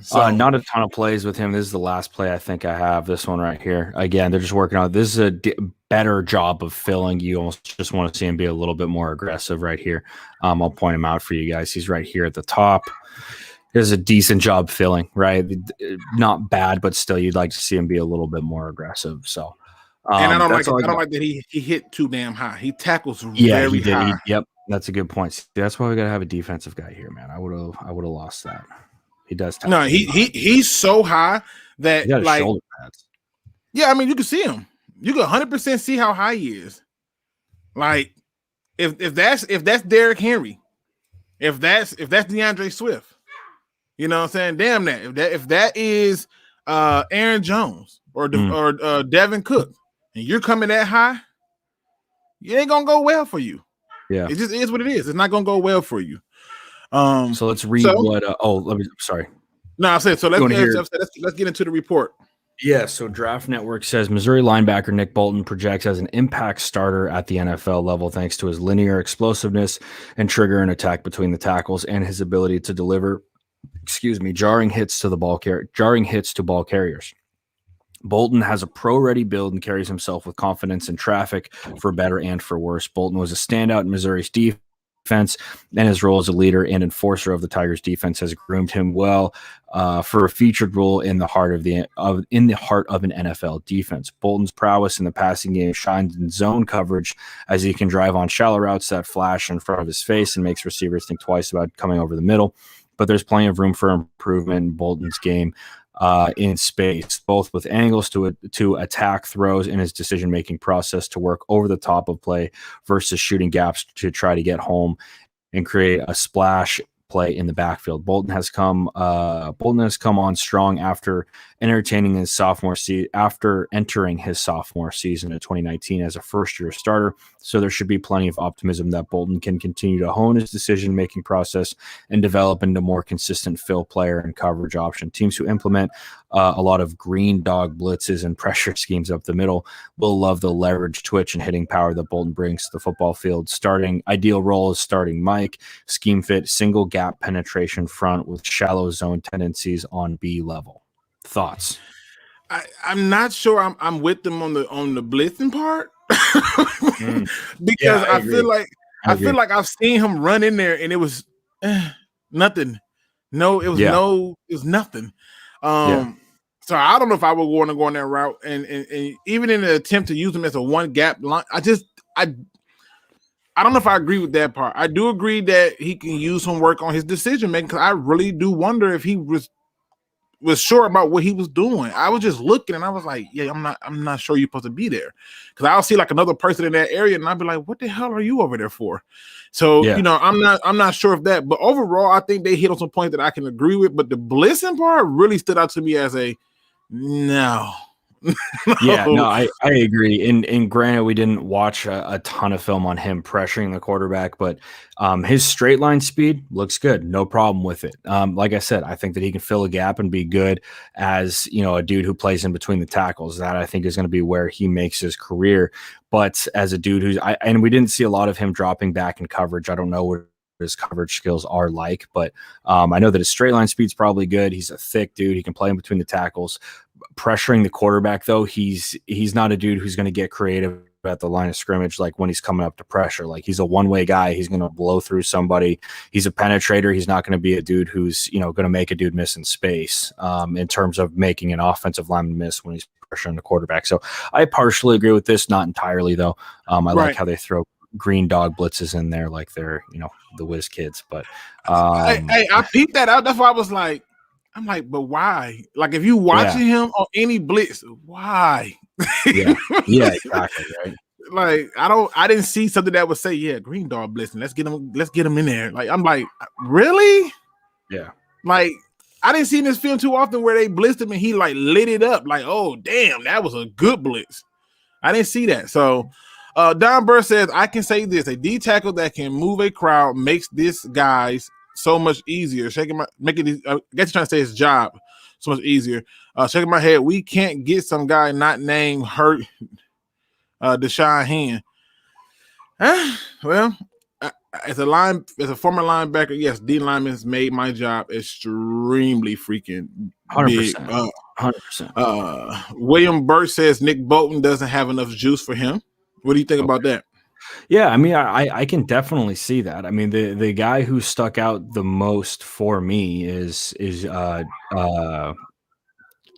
So, not a ton of plays with him. This is the last play I think I have. This one right here. Again, they're just working on it. This is a better job of filling. You almost just want to see him be a little bit more aggressive right here. I'll point him out for you guys. He's right here at the top. There's a decent job filling, right? Not bad, but still you'd like to see him be a little bit more aggressive. So, and I don't like that he hit too damn high. He tackles very high. Yep, that's a good point. That's why we got to have a defensive guy here, man. I would have lost that. He does. No, he's so high that shoulder pads. Yeah, I mean you can see him. You can 100% see how high he is. Like if that's Derrick Henry, if that's DeAndre Swift, you know what I'm saying? Damn that. If that is Aaron Jones or Devin Cook, and you're coming that high, it ain't gonna go well for you. Yeah, it just is what it is. It's not gonna go well for you. So let's read what. Sorry. No, I said so. Let's get into the report. Yeah. So Draft Network says Missouri linebacker Nick Bolton projects as an impact starter at the NFL level thanks to his linear explosiveness and trigger and attack between the tackles and his ability to deliver, jarring hits to ball carriers. Bolton has a pro-ready build and carries himself with confidence in traffic for better and for worse. Bolton was a standout in Missouri's defense, and his role as a leader and enforcer of the Tigers' defense has groomed him well for a featured role in the heart of an NFL defense. Bolton's prowess in the passing game shines in zone coverage as he can drive on shallow routes that flash in front of his face and makes receivers think twice about coming over the middle. But there's plenty of room for improvement in Bolton's game in space, both with angles to attack throws in his decision-making process to work over the top of play versus shooting gaps to try to get home and create a splash play in the backfield. Bolton has come on strong after entering his sophomore season in 2019 as a first-year starter. So there should be plenty of optimism that Bolton can continue to hone his decision-making process and develop into a more consistent fill player and coverage option. Teams who implement a lot of green dog blitzes and pressure schemes up the middle will love the leverage, twitch, and hitting power that Bolton brings to the football field. Ideal role is starting Mike, scheme fit, single gap penetration front with shallow zone tendencies on B level. Thoughts? I'm not sure I'm with them on the blitzing part because I feel like I've seen him run in there and it was nothing. It was nothing. So I don't know if I would want to go on that route, and even in the attempt to use him as a one gap line, I don't know if I agree with that part. I do agree that he can use some work on his decision making, because I really do wonder if he was sure about what he was doing. I was just looking and I was like, yeah, I'm not sure you're supposed to be there, because I'll see like another person in that area and I'll be like, what the hell are you over there for? So I'm not sure of that, but overall I think they hit on some points that I can agree with. But the blitzing part really stood out to me as a no. I agree. And granted, we didn't watch a ton of film on him pressuring the quarterback, but his straight line speed looks good. No problem with it. Like I said, I think that he can fill a gap and be good as, a dude who plays in between the tackles. That I think is going to be where he makes his career. But as a dude and we didn't see a lot of him dropping back in coverage. I don't know what his coverage skills are like, but I know that his straight line speed's probably good. He's a thick dude. He can play in between the tackles. Pressuring the quarterback, though, he's not a dude who's going to get creative at the line of scrimmage, like when he's coming up to pressure. Like, he's a one-way guy. He's going to blow through somebody. He's a penetrator. He's not going to be a dude who's, going to make a dude miss in space in terms of making an offensive lineman miss when he's pressuring the quarterback. So I partially agree with this, not entirely, though. I like how they throw green dog blitzes in there like they're, the whiz kids. But I peeped that out. That's why I'm like, but why? Like, if you watching him on any blitz, why? Yeah, exactly, right. Like, I didn't see something that would say, yeah, green dog blitzing. Let's get him in there. Like, I'm like, really? Yeah. Like, I didn't see in this film too often where they blitzed him and he like lit it up. Like, oh damn, that was a good blitz. I didn't see that. So Don Burr says, I can say this: a D tackle that can move a crowd makes this guy's so much easier. I guess he's trying to say his job so much easier. Shaking my head, we can't get some guy not named Hurt Deshaun Hand. Well, as a former linebacker, yes, D linemen's made my job extremely freaking 100%. big. 100%. William Burt says Nick Bolton doesn't have enough juice for him. What do you think about that? Yeah, I mean, I can definitely see that. I mean, the guy who stuck out the most for me is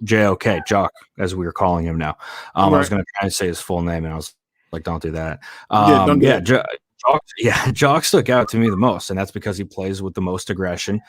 JOK, Jock, as we were calling him now. I was going to try and say his full name, and I was like, don't do that. Don't do that. Jock stuck out to me the most, and that's because he plays with the most aggression,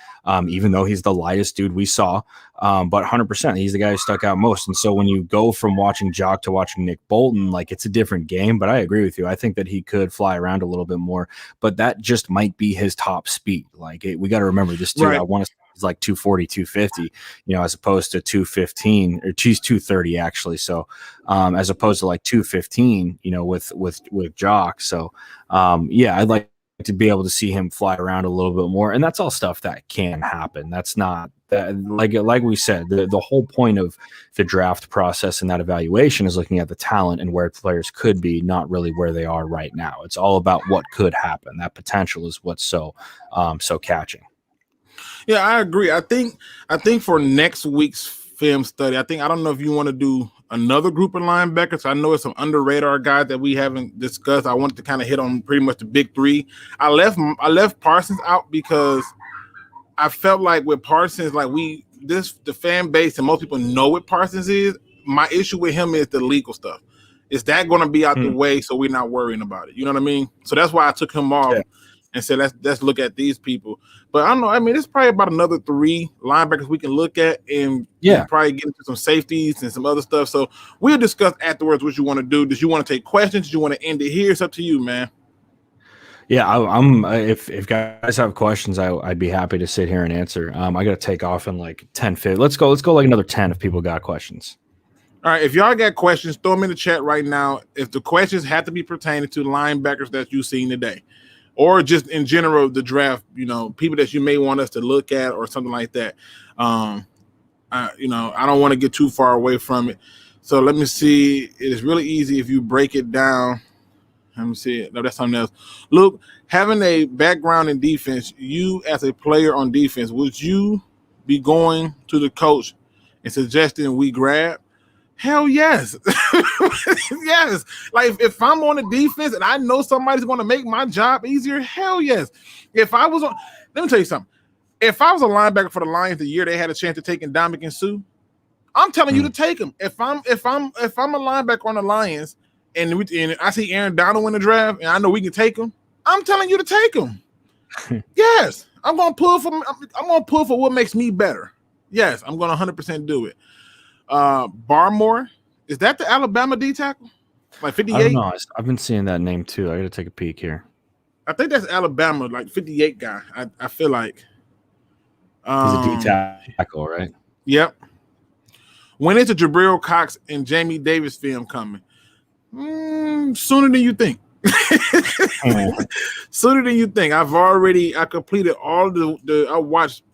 even though he's the lightest dude we saw. But 100%, he's the guy who stuck out most. And so when you go from watching Jock to watching Nick Bolton, like, it's a different game. But I agree with you. I think that he could fly around a little bit more, but that just might be his top speed. Like, we got to remember this dude. Right. I want to. It's like 240, 250, as opposed to 215, or she's 230 actually. So, as opposed to like 215, with Jock. So, I'd like to be able to see him fly around a little bit more. And that's all stuff that can happen. That's not that, like we said, the whole point of the draft process and that evaluation is looking at the talent and where players could be, not really where they are right now. It's all about what could happen. That potential is what's so catching. Yeah, I agree. I think for next week's film study, I don't know if you want to do another group of linebackers. I know it's some under radar guys that we haven't discussed. I wanted to kind of hit on pretty much the big three. I left Parsons out because I felt like with Parsons, like the fan base and most people know what Parsons is. My issue with him is the legal stuff. Is that going to be out the way so we're not worrying about it? You know what I mean? So that's why I took him off and said, let's look at these people. But I don't know. I mean, it's probably about another 3 linebackers we can look at and probably get into some safeties and some other stuff. So we'll discuss afterwards what you want to do. Did you want to take questions? Did you want to end it here? It's up to you, man. Yeah, I'm. If guys have questions, I'd be happy to sit here and answer. I got to take off in like 10, 15. Let's go like another 10 if people got questions. All right, if y'all got questions, throw them in the chat right now. If the questions have to be pertaining to linebackers that you've seen today, or just in general the draft, people that you may want us to look at or something like that. I don't want to get too far away from it. So let me see. It is really easy if you break it down. Let me see. No, that's something else. Luke, having a background in defense, you as a player on defense, would you be going to the coach and suggesting we grab? Hell yes. Yes. Like if I'm on the defense and I know somebody's going to make my job easier, hell yes. Let me tell you something. If I was a linebacker for the Lions the year they had a chance to take in Ndamukong Suh, I'm telling you to take him. If I'm a linebacker on the Lions and I see Aaron Donald in the draft and I know we can take him, I'm telling you to take him. Yes. I'm going to pull for what makes me better. Yes, I'm going to 100% do it. Barmore, is that the Alabama D tackle? Like 58? I don't know. I've been seeing that name too. I got to take a peek here. I think that's Alabama, like 58 guy. I feel like he's a D tackle, right? Yep. When is the Jabril Cox and Jamie Davis film coming? Sooner than you think. Sooner than you think. I completed all I watched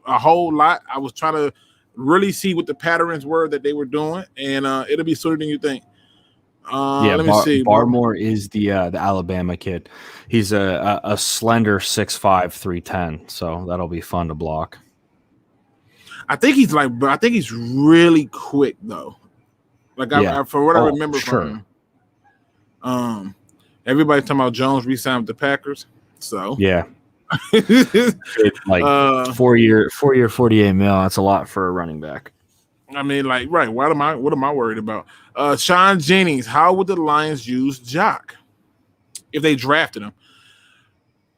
a whole lot. I was trying to really see what the patterns were that they were doing, and it'll be sooner than you think. Let me see. Barmore is the Alabama kid. He's a slender 6'5", 310, so that'll be fun to block. I think he's really quick though. Like for what I remember from him. Everybody's talking about Jones re-signed with the Packers. So yeah. Like 4 year, 48 mil. That's a lot for a running back. I mean, like, right. What am I worried about? Sean Jennings, how would the Lions use Jock if they drafted him?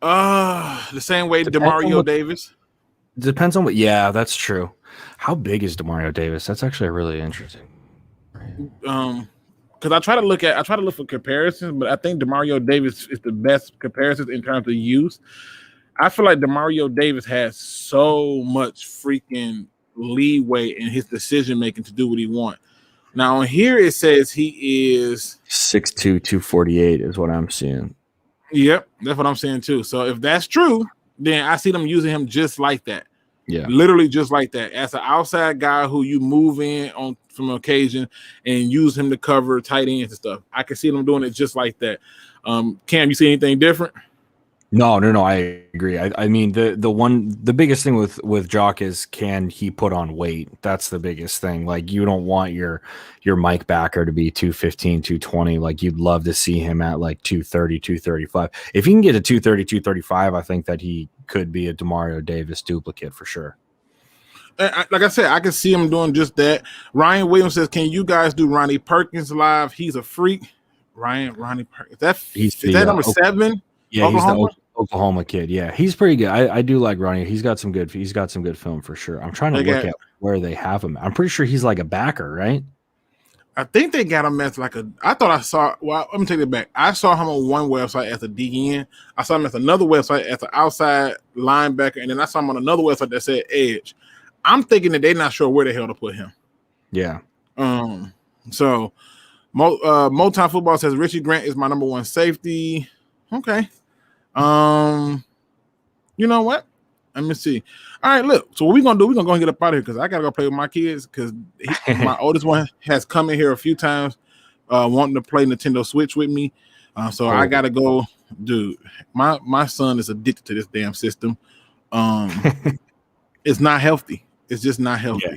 The same way DeMario Davis. Depends on what. Yeah, that's true. How big is DeMario Davis? That's actually really interesting. Because I try to look for comparisons, but I think DeMario Davis is the best comparison in terms of use. I feel like DeMario Davis has so much freaking leeway in his decision making to do what he wants. Now here it says he is 6'2", 248 is what I'm seeing. Yep, that's what I'm saying too. So if that's true, then I see them using him just like that. Yeah, literally just like that. As an outside guy who you move in on from occasion and use him to cover tight ends and stuff. I can see them doing it just like that. Cam, you see anything different? No, I agree. I mean, the biggest thing with Jock is, can he put on weight? That's the biggest thing. Like, you don't want your Mike Backer to be 215, 220. Like, you'd love to see him at like 230, 235. If he can get to 230, 235, I think that he could be a DeMario Davis duplicate for sure. Like I said, I can see him doing just that. Ryan Williams says, "Can you guys do Ronnie Perkins live? He's a freak." Ronnie Perkins. Is that number 7? Yeah, Oklahoma? He's the Oklahoma kid. Yeah, he's pretty good. I do like Ronnie. He's got some good film for sure. I'm trying to look at where they have him. I'm pretty sure he's like a backer, right? I think they got him as like a. I thought I saw. Well, let me take it back. I saw him on one website as a DN. I saw him as another website as an outside linebacker, and then I saw him on another website that said edge. I'm thinking that they're not sure where the hell to put him. Yeah. So, Motown Football says Richie Grant is my number 1 safety. Okay. You know what? Let me see. All right, look. So what we're gonna do? We're gonna go and get up out of here because I gotta go play with my kids. Because my oldest one has come in here a few times, wanting to play Nintendo Switch with me. So I gotta go, dude. My son is addicted to this damn system. It's not healthy. It's just not healthy. Yeah,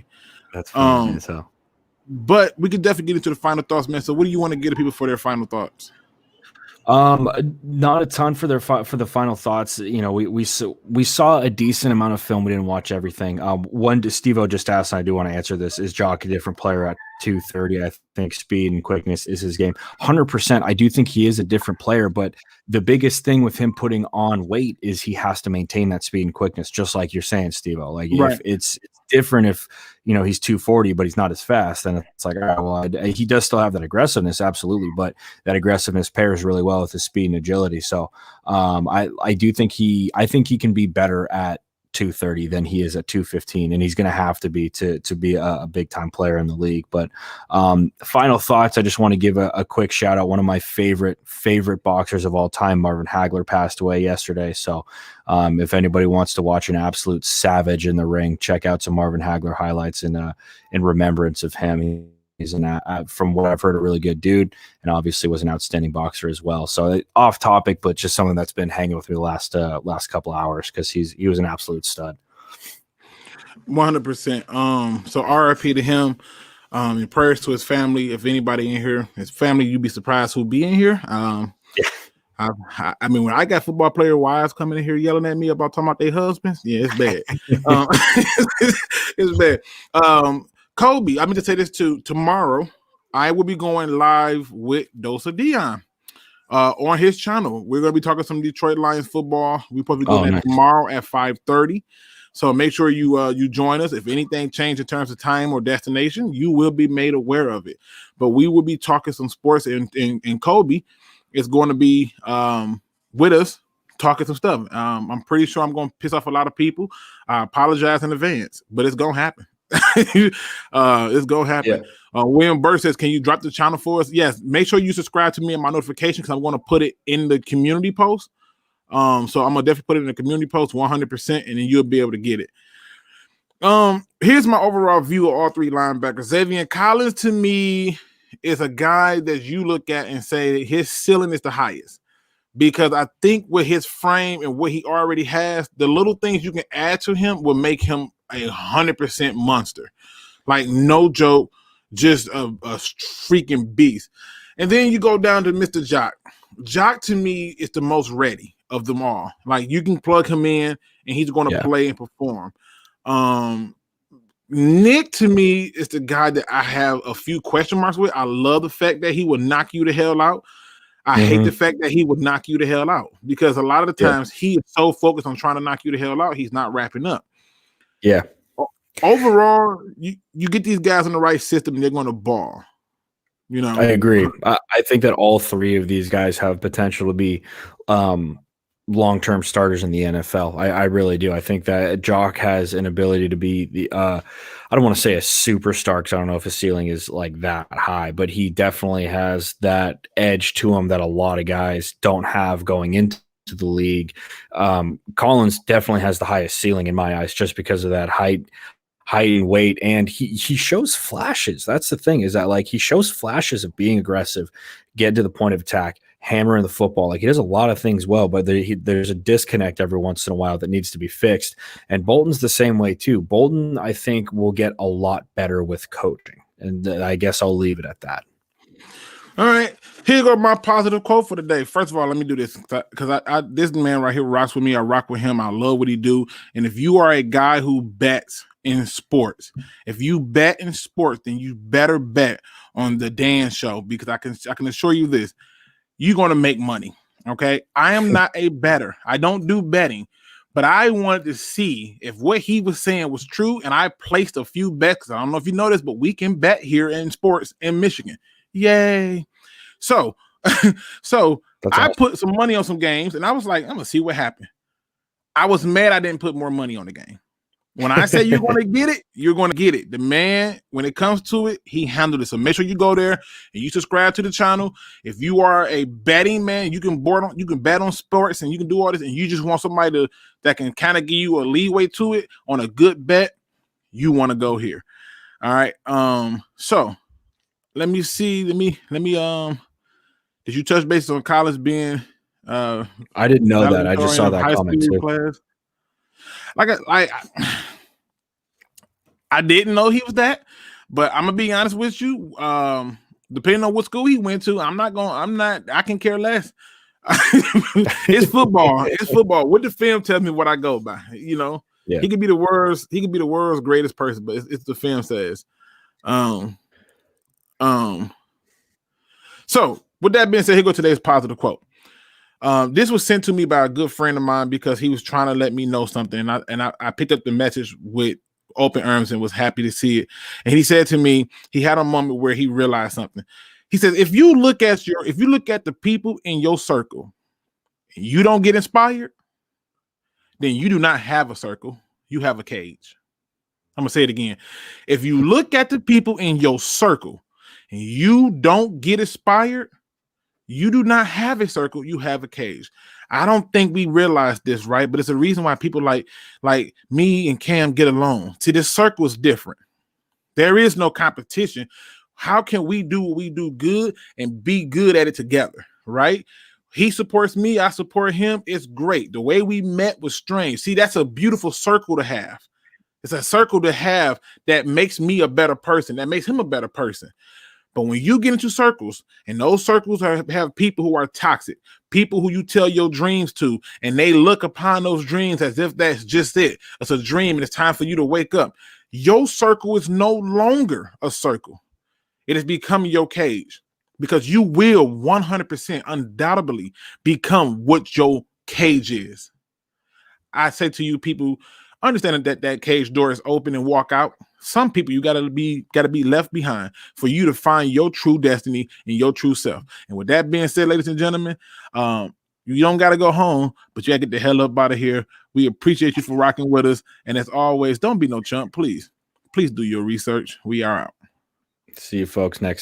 that's funny as hell. But we could definitely get into the final thoughts, man. So what do you want to get to people for their final thoughts? Not a ton for the final thoughts. You know, we saw a decent amount of film. We didn't watch everything. One, Steve-O just asked, and I do want to answer this: is Jock a different player at 230? I think speed and quickness is his game. 100%. I do think he is a different player, but the biggest thing with him putting on weight is he has to maintain that speed and quickness, just like you're saying, Steve-O. Like, right. If it's different if, you know, he's 240, but he's not as fast, then it's like, all right, well, he does still have that aggressiveness, absolutely, but that aggressiveness pairs really well with his speed and agility. So I do think he can be better at 230 than he is at 215, and he's going to have to be to be a big time player in the league. But final thoughts, I just want to give a quick shout out. One of my favorite boxers of all time, Marvin Hagler, passed away yesterday. So if anybody wants to watch an absolute savage in the ring, check out some Marvin Hagler highlights in remembrance of him. He's from what I've heard, a really good dude, and obviously was an outstanding boxer as well. So off topic, but just something that's been hanging with me the last couple of hours, because he was an absolute stud. 100%. So RIP to him. And prayers to his family. If anybody in here, his family, you'd be surprised who'd be in here. I mean, when I got football player wives coming in here yelling at me about talking about their husbands, yeah, it's bad. It's bad. Kobe, I'm going to say this too. Tomorrow, I will be going live with Dosa Dion on his channel. We're going to be talking some Detroit Lions football. We're supposed to be doing that tomorrow at 5:30. So make sure you join us. If anything changes in terms of time or destination, you will be made aware of it. But we will be talking some sports, and Kobe is going to be with us talking some stuff. I'm pretty sure I'm going to piss off a lot of people. I apologize in advance, but it's going to happen. It's gonna happen. Yeah. William Burr says, can you drop the channel for us? Yes, make sure you subscribe to me and my notification, because I'm going to put it in the community post. So I'm gonna definitely put it in the community post 100%, and then you'll be able to get it. Here's my overall view of all three linebackers. Xavier Collins, to me, is a guy that you look at and say that his ceiling is the highest, because I think with his frame and what he already has, the little things you can add to him will make him 100% monster. Like, no joke, just a freaking beast. And then you go down to Mr. Jock. Jock, to me, is the most ready of them all. Like, you can plug him in and he's going to play and perform. Nick, to me, is the guy that I have a few question marks with. I love the fact that he would knock you the hell out. I hate the fact that he would knock you the hell out, because a lot of the times he is so focused on trying to knock you the hell out, he's not wrapping up. Yeah. Overall, you get these guys in the right system and they're going to ball. You know, I agree. I think that all three of these guys have potential to be long-term starters in the NFL. I really do. I think that Jock has an ability to be the I don't want to say a superstar, because I don't know if his ceiling is like that high, but he definitely has that edge to him that a lot of guys don't have going into the league. Collins definitely has the highest ceiling in my eyes, just because of that height and weight, and he shows flashes. That's the thing, is that, like, he shows flashes of being aggressive, getting to the point of attack, hammering the football. Like, he does a lot of things well, but there's a disconnect every once in a while that needs to be fixed. And Bolton's the same way too. Bolton, I think, will get a lot better with coaching, and I guess I'll leave it at that. All right, here go my positive quote for the day. First of all, let me do this, because this man right here rocks with me. I rock with him. I love what he do. And if you are a guy who bets in sports, if you bet in sports, then you better bet on the Dan Show, because I can assure you this: you're going to make money. Okay, I am not a bettor. I don't do betting, but I wanted to see if what he was saying was true, and I placed a few bets. I don't know if you know this, but we can bet here in sports in Michigan. Yay! So I put some money on some games, and I was like, I'm gonna see what happened. I was mad I didn't put more money on the game. When I say you're going to get it, you're going to get it. The man, when it comes to it, he handled it. So make sure you go there and you subscribe to the channel. If you are a betting man, you can bet on sports, and you can do all this, and you just want somebody that can kind of give you a leeway to it on a good bet, you want to go here. All right. So let me see. Let me did you touch base on Collins being I didn't know that. I just saw that comment too. Class? I didn't know he was that, But I'm gonna be honest with you. Depending on what school he went to, I can care less. It's football. It's football. What the film tells me what I go by. You know, he could be the world's greatest person, but it's the film says. So with that being said, here go today's positive quote. This was sent to me by a good friend of mine because he was trying to let me know something, and I picked up the message with open arms and was happy to see it. And he said to me, he had a moment where he realized something. He says, if you look at the people in your circle and you don't get inspired, then you do not have a circle. You have a cage. I'm gonna say it again. If you look at the people in your circle and you don't get inspired, you do not have a circle, you have a cage. I don't think we realize this, right? But it's a reason why people like me and Cam get along. See, this circle is different. There is no competition. How can we do what we do good and be good at it together, right? He supports me, I support him. It's great. The way we met was strange. See, that's a beautiful circle to have. It's a circle to have that makes me a better person, that makes him a better person. But when you get into circles, and those circles have people who are toxic, people who you tell your dreams to, and they look upon those dreams as if that's just it. It's a dream, and it's time for you to wake up. Your circle is no longer a circle. It is becoming your cage, because you will 100% undoubtedly become what your cage is. I say to you, people, understanding that cage door is open and walk out. Some people you gotta be left behind for you to find your true destiny and your true self. And with that being said, ladies and gentlemen, you don't gotta go home, but you gotta get the hell up out of here. We appreciate you for rocking with us. And as always, don't be no chump. Please do your research. We are out. See you folks next